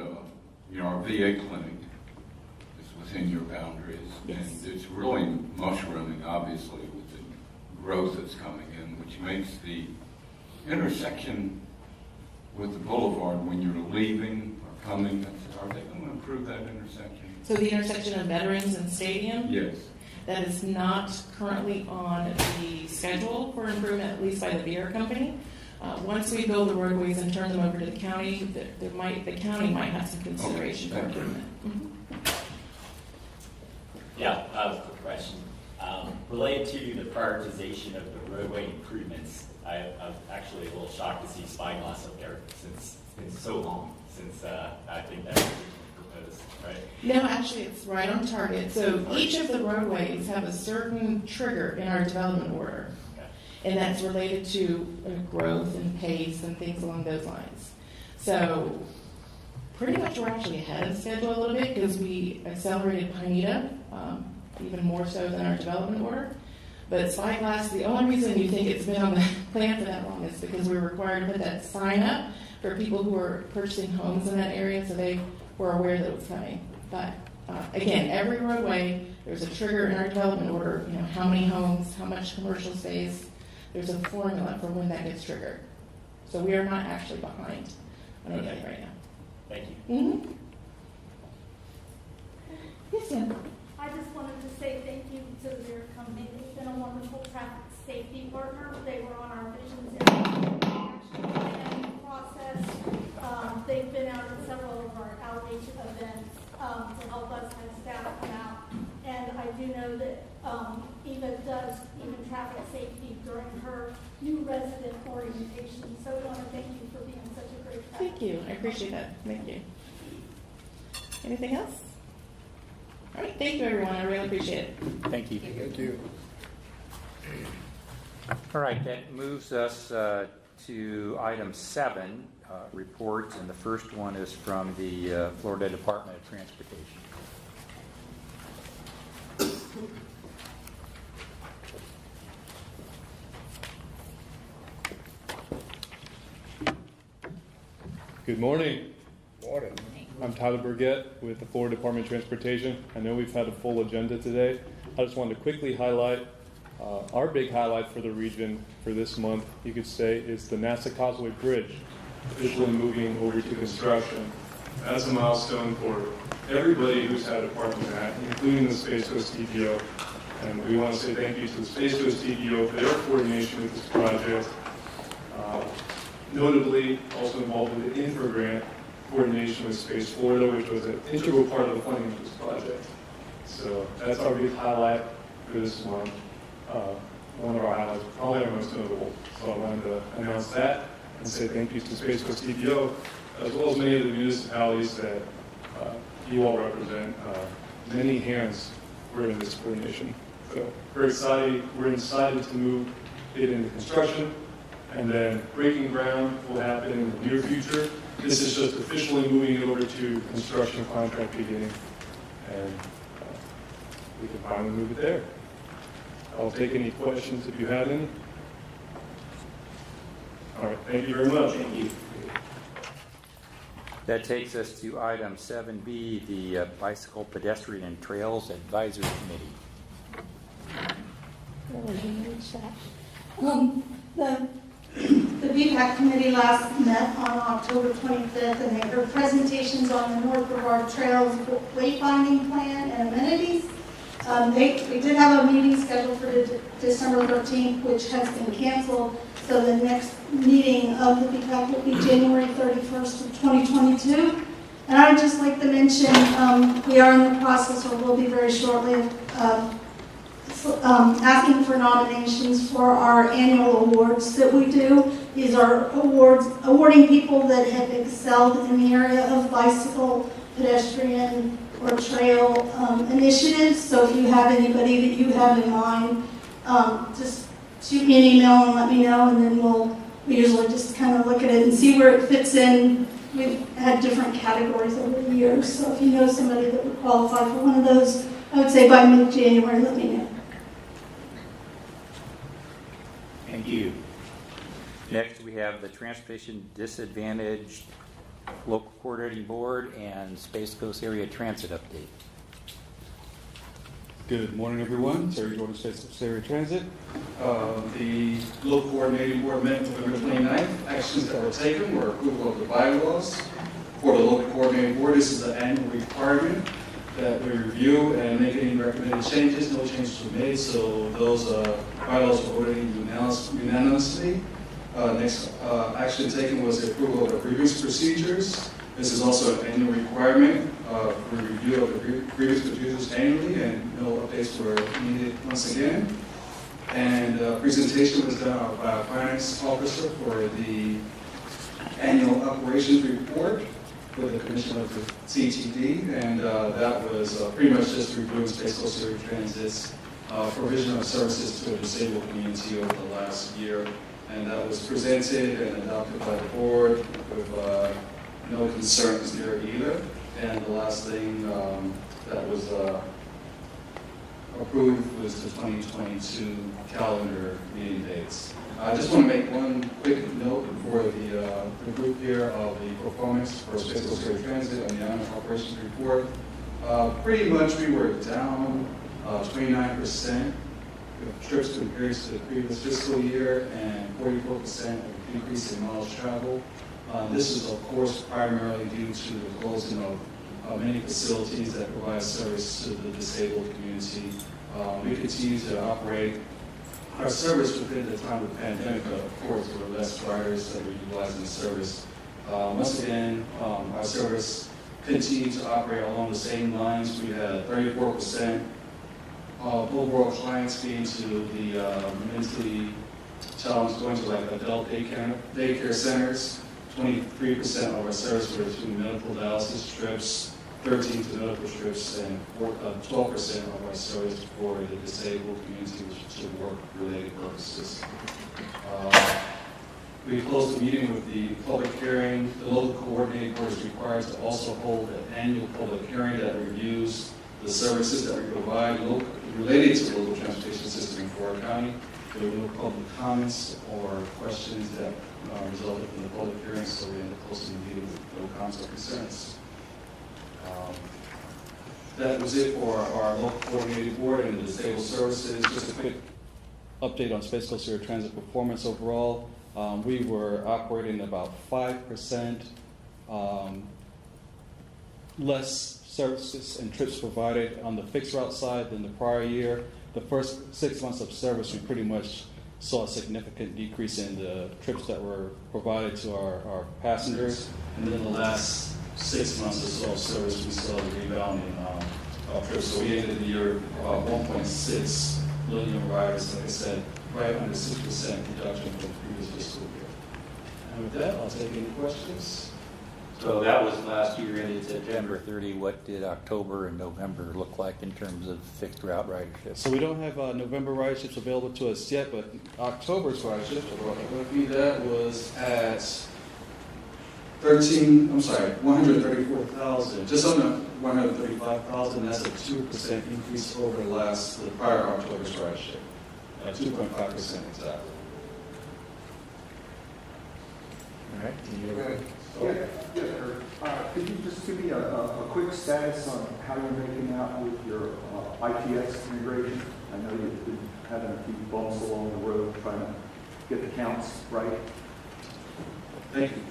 our VA clinic is within your boundaries, and it's really mushrooming, obviously, with the growth that's coming in, which makes the intersection with the boulevard when you're leaving or coming. Are they going to improve that intersection? So the intersection of Veterans and Stadium? Yes. That is not currently on the schedule for improvement, at least by the Viera company. Once we build the roadways and turn them over to the county, the county might have some consideration for improvement. Yeah, quick question. Related to the prioritization of the roadway improvements, I'm actually a little shocked to see Spyglass up there since it's been so long since I think that was proposed, right? No, actually, it's right on target. So each of the roadways have a certain trigger in our development order. And that's related to growth and pace and things along those lines. So pretty much we're actually ahead of schedule a little bit because we accelerated Pineda, even more so than our development order. But Spyglass, the only reason you think it's been on the plan for that long is because we were required to put that sign up for people who are purchasing homes in that area, so they were aware that it was coming. But again, every roadway, there's a trigger in our development order, how many homes, how much commercial space. There's a formula for when that gets triggered. So we are not actually behind on anything right now. Thank you. Mm-hmm. Yes, ma'am. I just wanted to say thank you to the Viera company. They've been a wonderful traffic safety partner. They were on our visions and action planning process. They've been out at several of our outreach events to help us as staff come out. And I do know that Eva does even traffic safety during her new resident orientation. So we want to thank you for being such a great traffic. Thank you. I appreciate that. Thank you. Anything else? All right. Thank you, everyone. I really appreciate it. Thank you. Thank you. All right, that moves us to item 7, reports, and the first one is from the Florida Department of Transportation. Good morning. Morning. I'm Tyler Burgett with the Florida Department of Transportation. I know we've had a full agenda today. I just wanted to quickly highlight our big highlight for the region for this month, you could say, is the NASA Causeway Bridge officially moving over to construction. That's a milestone for everybody who's had a part in that, including the Space Coast TPO. And we want to say thank you to the Space Coast TPO for their coordination with this project. Notably, also involved with the infra grant coordination with Space Florida, which was an integral part of the funding of this project. So that's our big highlight for this month. One of our highlights, probably our most notable. So I wanted to announce that and say thank you to Space Coast TPO, as well as many of the municipalities that you all represent. Many hands were in this coordination. So we're excited to move it into construction. And then breaking ground will happen in the near future. This is just officially moving it over to construction contract beginning. And we can finally move it there. I'll take any questions if you have any. All right, thank you very much. Thank you. That takes us to item 7B, the Bicycle Pedestrian and Trails Advisory Committee. The BPAC committee last met on October 25th, and they heard presentations on the North Brevard Trails wayfinding plan and amenities. They did have a meeting scheduled for December 13th, which has been canceled. So the next meeting of the BPAC will be January 31st of 2022. And I would just like to mention, we are in the process, or will be very shortly, asking for nominations for our annual awards that we do. These are awards awarding people that have excelled in the area of bicycle, pedestrian, or trail initiatives. So if you have anybody that you have in mind, just shoot me an email and let me know, and then we usually just kind of look at it and see where it fits in. We've had different categories over the years, so if you know somebody that would qualify for one of those, I would say by mid-January, let me know. Thank you. Next, we have the Transportation Disadvantaged Local Coordinating Board and Space Coast Area Transit Update. Good morning, everyone. Terry Jordan, Space Coast Area Transit. The local coordinating board met November 29th. Actions that were taken were approval of the bylaws for the local coordinating board. This is the annual requirement that we review and make any recommended changes. No changes were made, so those bylaws were voted unanimously. Next action taken was the approval of the grievance procedures. This is also an annual requirement for review of the grievance procedures annually, and no updates were needed once again. And presentation was done by our finance officer for the annual operations report for the commission of the CTD, and that was pretty much just reviewing Space Coast Area Transit's provision of services to a disabled community over the last year. And that was presented and adopted by the board with no concerns there either. And the last thing that was approved was the 2022 calendar meeting dates. I just want to make one quick note for the group here of the performance for Space Coast Area Transit on the annual operations report. Pretty much we were down 29% of trips compared to the previous fiscal year, and 44% of decrease in miles traveled. This is, of course, primarily due to the closing of many facilities that provide service to the disabled community. We continue to operate our service within the time of the pandemic. Of course, there were less riders that were utilizing the service. Once again, our service continued to operate along the same lines. We had 34% overall clients being to the mentally challenged, going to like adult daycare centers. 23% of our service were to medical dialysis trips, 13 to medical trips, and 12% of our service for the disabled community, which is to work-related purposes. We closed the meeting with the public hearing. The local coordinating board is required to also hold an annual public hearing that reviews the services that we provide related to the local transportation system for our county. There were no public comments or questions that resulted from the public hearing, so we ended up closing the meeting with no comments or concerns. That was it for our local coordinating board and the disabled services. Just a quick update on Space Coast Area Transit performance overall. We were operating about 5% less services and trips provided on the fixed route side than the prior year. The first 6 months of service, we pretty much saw a significant decrease in the trips that were provided to our passengers. And then the last 6 months or so of service, we saw a rebound in trips. So we ended the year about 1.6 million riders, like I said, right under 6% reduction from the previous fiscal year. And with that, I'll take any questions. So that was last year ended September 30. What did October and November look like in terms of fixed route ridership? So we don't have November riderships available to us yet, but October's ridership, that was at 134,000, just under 135,000. That's a 2% increase over the prior October's ridership, 2.5% exactly. All right. Could you just give me a quick status on how you're making out with your ITS integration? I know you've been having a few bumps along the road trying to get the counts right. Thank you.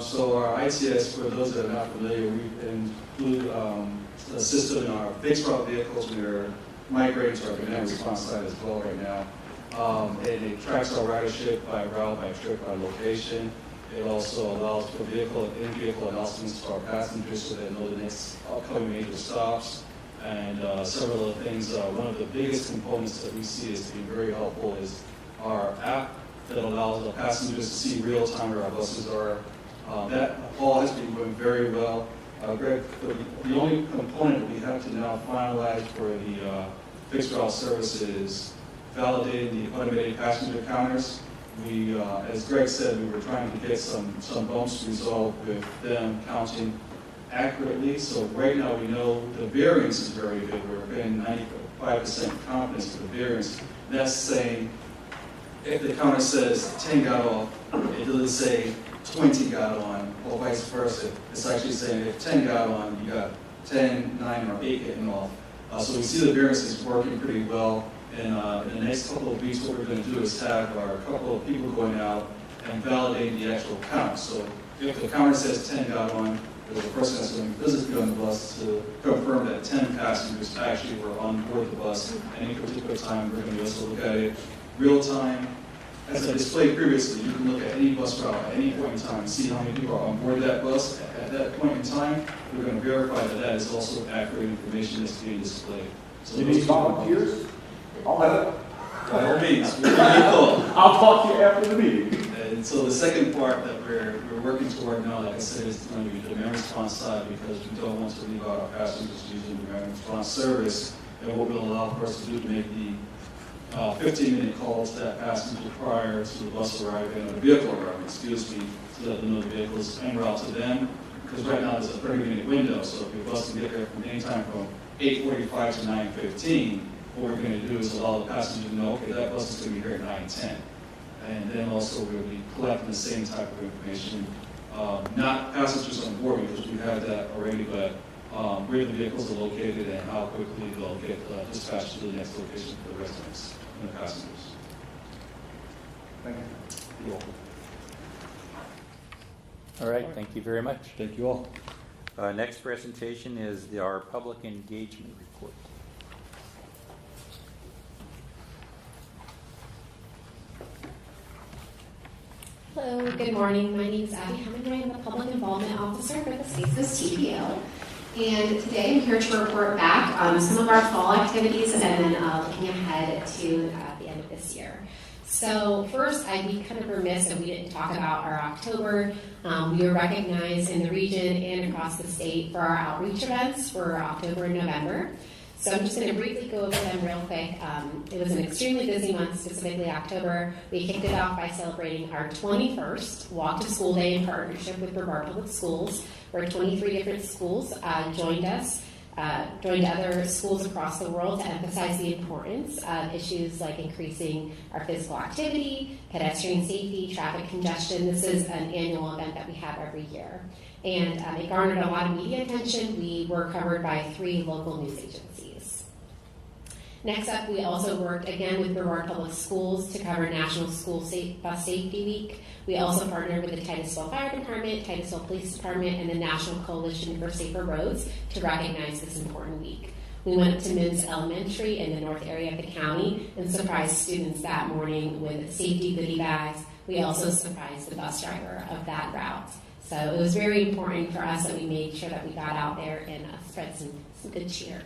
So our ITS, for those that are not familiar, we include a system in our fixed route vehicles. We're migrating to our demand response side as well right now. And it tracks our ridership by route, by trip, by location. It also allows for in-vehicle announcements to our passengers so they know the next upcoming major stops. And several other things. One of the biggest components that we see as being very helpful is our app that allows the passengers to see real time where our buses are. That all has been going very well. Greg, the only component we have to now finalize for the fixed route service is validating the automated passenger counters. We, as Greg said, we were trying to get some bumps resolved with them counting accurately. So right now we know the variance is very good. We're getting 95% confidence for the variance. That's saying if the counter says 10 got off, it doesn't say 20 got on, or vice versa. It's actually saying if 10 got on, you got 10, 9, or 8 getting off. So we see the variance is working pretty well. And in the next couple of weeks, what we're going to do is have a couple of people going out and validating the actual count. So if the counter says 10 got on, there's a person that's going to physically on the bus to confirm that 10 passengers actually were on board the bus at any particular time. We're going to also look at it real time. As I displayed previously, you can look at any bus route at any point in time and see how many people are on board that bus at that point in time. We're going to verify that that is also accurate information that's being displayed. So you need volunteers? By all means, I'll talk to you after the meeting. And so the second part that we're working toward now, like I said, is going to be the demand response side, because we don't want to leave out our passengers using demand response service. And what will allow for us to do to make the 15-minute calls to that passenger prior to the bus arriving, or the vehicle arriving, excuse me, to let them know the vehicle is en route to them. Because right now there's a 30-minute window, so if your bus can get there from any time from 8:45 to 9:15, what we're going to do is allow the passenger to know, okay, that bus is going to be here at 9:10. And then also we'll be collecting the same type of information, not passengers on board, because we have that already, but where the vehicles are located and how quickly they'll get dispatched to the next location for the residents and the passengers. Thank you. You're welcome. All right, thank you very much. Thank you all. Next presentation is our public engagement report. Hello, good morning. My name is Abby Hammond. I am the Public Involvement Officer for the Space Coast TPO. And today I'm here to report back on some of our fall activities and then looking ahead to the end of this year. So first, I'd be kind of remiss if we didn't talk about our October. We were recognized in the region and across the state for our outreach events for October and November. So I'm just going to briefly go over them real quick. It was an extremely busy month, specifically October. We kicked it off by celebrating our 21st Walk to School Day in partnership with Brevard Public Schools, where 23 different schools joined us, joined other schools across the world to emphasize the importance of issues like increasing our physical activity, pedestrian safety, traffic congestion. This is an annual event that we have every year. And it garnered a lot of media attention. We were covered by 3 local news agencies. Next up, we also worked again with Brevard Public Schools to cover National School Bus Safety Week. We also partnered with the Titusville Fire Department, Titusville Police Department, and the National Coalition for Safer Roads to recognize this important week. We went to Mims Elementary in the north area of the county and surprised students that morning with safety goodie bags. We also surprised the bus driver of that route. So it was very important for us that we made sure that we got out there and spread some good cheer.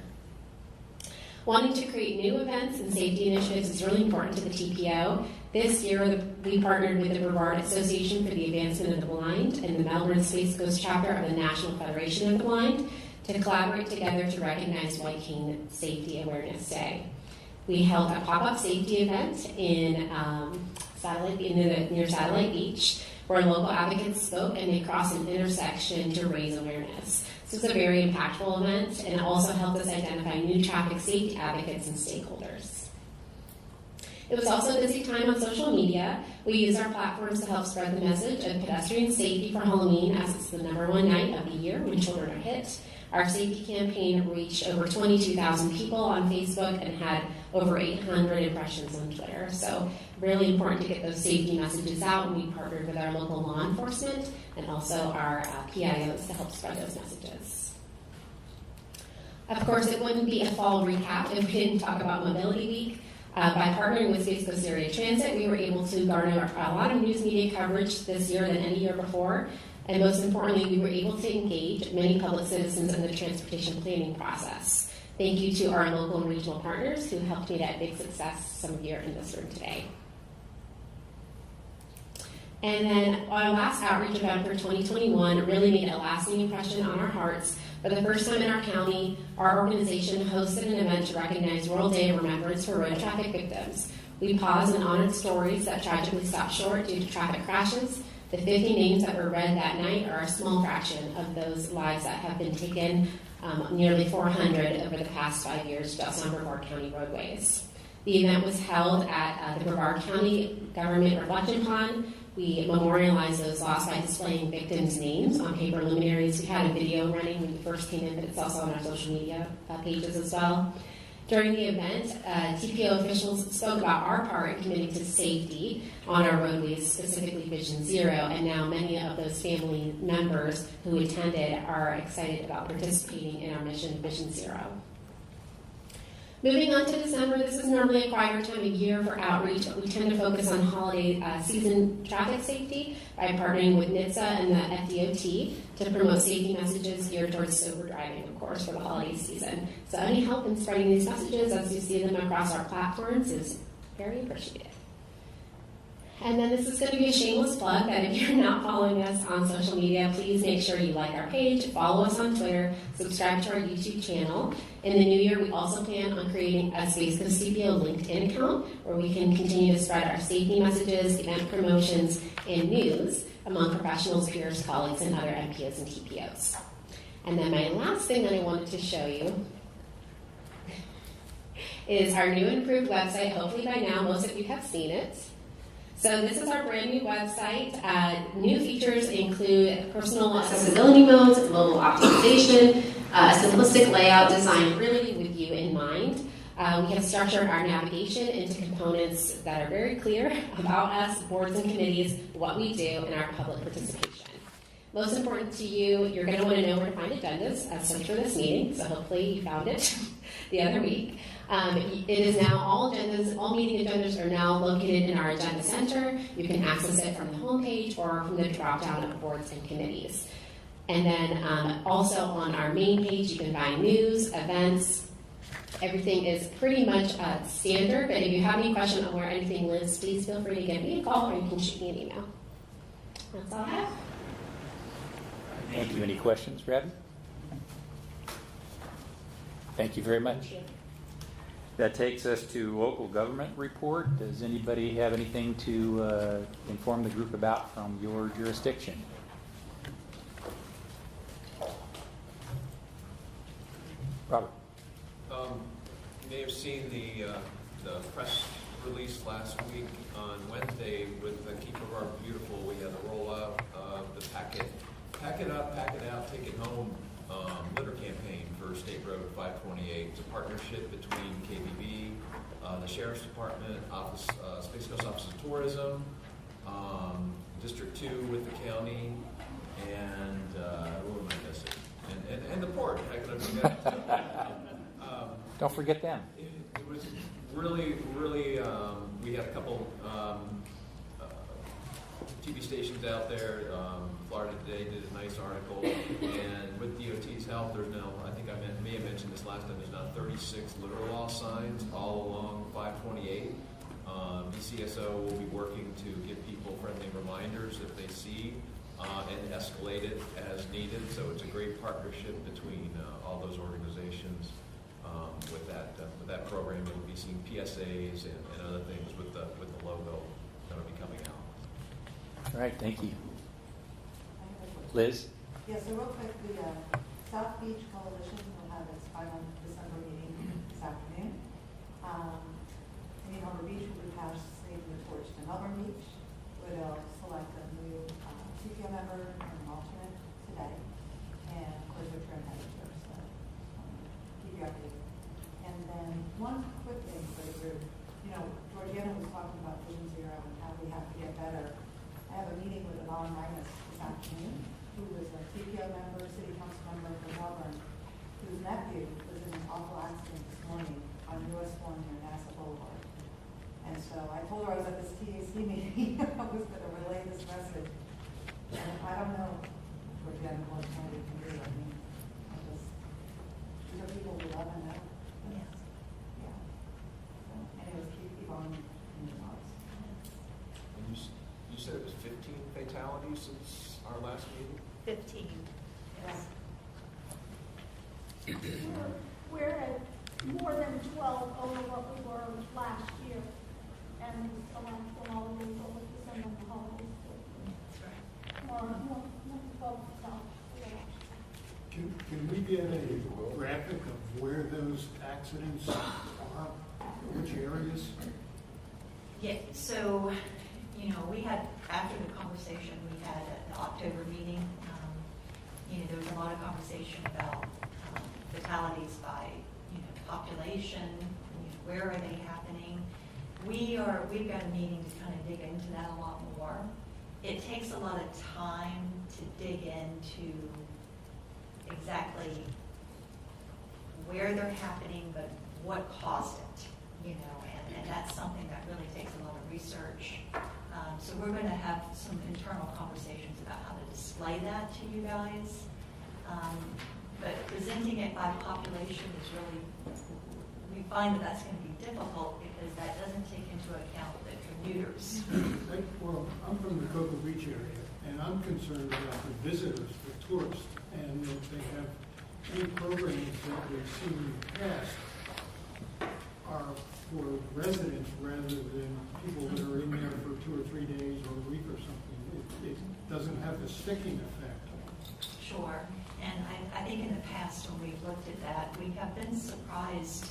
Wanting to create new events and safety initiatives is really important to the TPO. This year, we partnered with the Brevard Association for the Advancement of the Blind and the Melbourne Space Coast chapter of the National Federation of the Blind to collaborate together to recognize White Cane Safety Awareness Day. We held a pop-up safety event in near Satellite Beach, where local advocates spoke and they crossed an intersection to raise awareness. This was a very impactful event, and it also helped us identify new traffic safety advocates and stakeholders. It was also a busy time on social media. We used our platforms to help spread the message of pedestrian safety for Halloween, as it's the #1 night of the year when children are hit. Our safety campaign reached over 22,000 people on Facebook and had over 800 impressions on Twitter. So really important to get those safety messages out, and we partnered with our local law enforcement and also our PIOs to help spread those messages. Of course, it wouldn't be a fall recap if we didn't talk about Mobility Week. By partnering with Space Coast Area Transit, we were able to garner a lot of news media coverage this year than any year before. And most importantly, we were able to engage many public citizens in the transportation planning process. Thank you to our local and regional partners who helped me that big success. Some of you are in this room today. And then our last outreach event for 2021 really made a lasting impression on our hearts. For the first time in our county, our organization hosted an event to recognize World Day of Remembrance for road traffic victims. We paused and honored stories that tragically stopped short due to traffic crashes. The 50 names that were read that night are a small fraction of those lives that have been taken, nearly 400 over the past 5 years just on Brevard County roadways. The event was held at the Brevard County Government Reflection Pond. We memorialized those lost by displaying victims' names on paper luminaries. We had a video running when we first came in, but it's also on our social media pages as well. During the event, TPO officials spoke about our part in committing to safety on our roadways, specifically Vision Zero, and now many of those family members who attended are excited about participating in our mission, Vision Zero. Moving on to December, this is normally a quieter time of year for outreach, but we tend to focus on holiday season traffic safety by partnering with NHTSA and the FDOT to promote safety messages geared towards sober driving, of course, for the holiday season. So any help in spreading these messages as you see them across our platforms is very appreciated. And then this is going to be a shameless plug that if you're not following us on social media, please make sure you like our page, follow us on Twitter, subscribe to our YouTube channel. In the new year, we also plan on creating a Space Coast TPO LinkedIn account where we can continue to spread our safety messages, event promotions, and news among professionals, peers, colleagues, and other MPOs and TPOs. And then my last thing that I wanted to show you is our new and improved website. Hopefully by now, most of you have seen it. So this is our brand new website. New features include personal accessibility modes, mobile optimization, a simplistic layout designed really with you in mind. We have structured our navigation into components that are very clear about us, boards and committees, what we do, and our public participation. Most important to you, you're going to want to know where to find agendas, as such for this meeting, so hopefully you found it the other week. It is now all meeting agendas are now located in our agenda center. You can access it from the homepage or from the drop-down of boards and committees. And then also on our main page, you can find news, events. Everything is pretty much standard, but if you have any question on where anything lives, please feel free to give me a call or you can shoot me an email. That's all I have. Thank you. Any questions, Brad? Thank you very much. That takes us to local government report. Does anybody have anything to inform the group about from your jurisdiction? Robert. You may have seen the press release last week on Wednesday with the Keep Brevard Beautiful. We had the rollout of the Pack It Up, Pack It Out, Take It Home litter campaign for State Road 528. It's a partnership between KBB, the Sheriff's Department, Space Coast Office of Tourism, District 2 with the county, and who am I missing? And the port. How could I forget? Don't forget them. It was really, we had a couple TV stations out there. Florida Today did a nice article, and with DOT's help, there's now, I think I may have mentioned this last time, there's now 36 litter law signs all along 528 BCSO will be working to give people friendly reminders if they see and escalate it as needed. So it's a great partnership between all those organizations with that program. We'll be seeing PSAs and other things with the logo that'll be coming out. All right, thank you. Liz? Yeah, so real quick, the South Beach Coalition will have its final December meeting this afternoon. Indian Harbor Beach will be passing the torch to Melbourne Beach, where they'll select a new TPO member and an alternate today. And of course, they're trying to so keep you updated. And then one quick thing for the group. You know, Georgiana was talking about Vision Zero and how we have to get better. I have a meeting with Yvonne Reines this afternoon, who was a TPO member, city council member from Melbourne, whose nephew was in an awful accident this morning on US 1 near NASA Boulevard. And so I told her I was at this TAC meeting, I was going to relay this message. And I don't know, Georgiana, what more we can do. I mean, these are people we love and know. Yes. Yeah. So anyways, keep on in your thoughts. And you said it was 15 fatalities since our last meeting? 15. Yes. We're at more than 12 over what we were last year, and around 12 over December holidays. That's right. More than 12 now. Can we get a graphic of where those accidents are, which areas? Yeah, so, you know, we had, after the conversation we had at the October meeting, you know, there was a lot of conversation about fatalities by, you know, population, you know, where are they happening. We've got a meeting to kind of dig into that a lot more. It takes a lot of time to dig into exactly where they're happening, but what caused it, you know, and that's something that really takes a lot of research. So we're going to have some internal conversations about how to display that to you guys. But presenting it by population is really, we find that that's going to be difficult because that doesn't take into account the commuters. Well, I'm from the Cocoa Beach area, and I'm concerned about the visitors, the tourists, and if they have any programs that we've seen in the past are for residents rather than people that are in there for 2 or 3 days or a week or something. It doesn't have the sticking effect. Sure. And I think in the past when we've looked at that, we have been surprised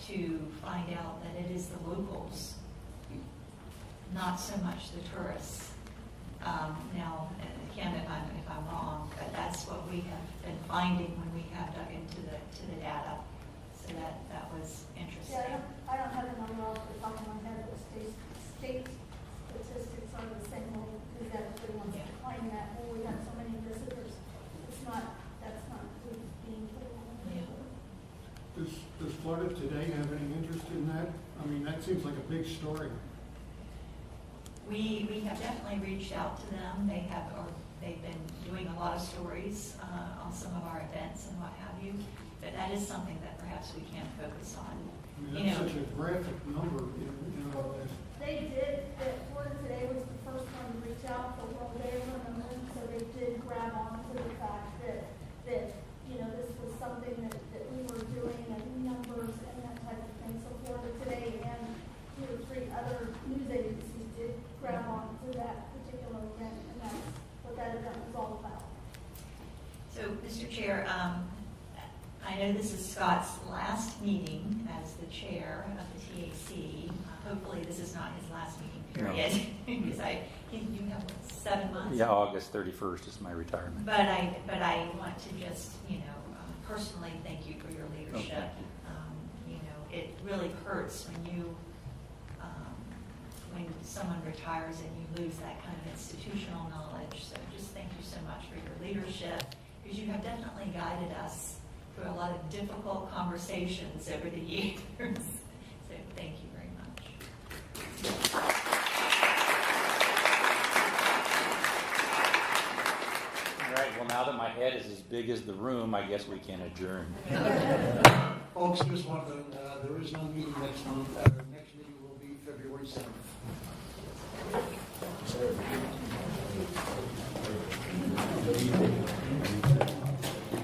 to find out that it is the locals, not so much the tourists. Now, Kim, if I'm wrong, but that's what we have been finding when we have dug into the data. So that was interesting. Yeah, I don't have the number off the top of my head, but state statistics are the same way, because everyone's claiming that, well, we have so many visitors. That's not being put on. Does Florida Today have any interest in that? I mean, that seems like a big story. We have definitely reached out to them. They've been doing a lot of stories on some of our events and what have you. But that is something that perhaps we can focus on. I mean, that's such a graphic number, you know. They did, Florida Today was the first one to reach out for World Day of Remembrance, so they did grab on to the fact that you know, this was something that we were doing and numbers and that type of thing. So Florida Today and 2 or 3 other news agencies did grab on to that particular event, and that's what that event was all about. So, Mr. Chair, I know this is Scott's last meeting as the chair of the TAC. Hopefully this is not his last meeting period, because you have 7 months. Yeah, August 31st is my retirement. But I want to just, you know, personally thank you for your leadership. You know, it really hurts when someone retires and you lose that kind of institutional knowledge. So just thank you so much for your leadership, because you have definitely guided us through a lot of difficult conversations over the years. So thank you very much. All right, well, now that my head is as big as the room, I guess we can adjourn. Folks, just want to, there is no meeting next month. Our next meeting will be February 47th.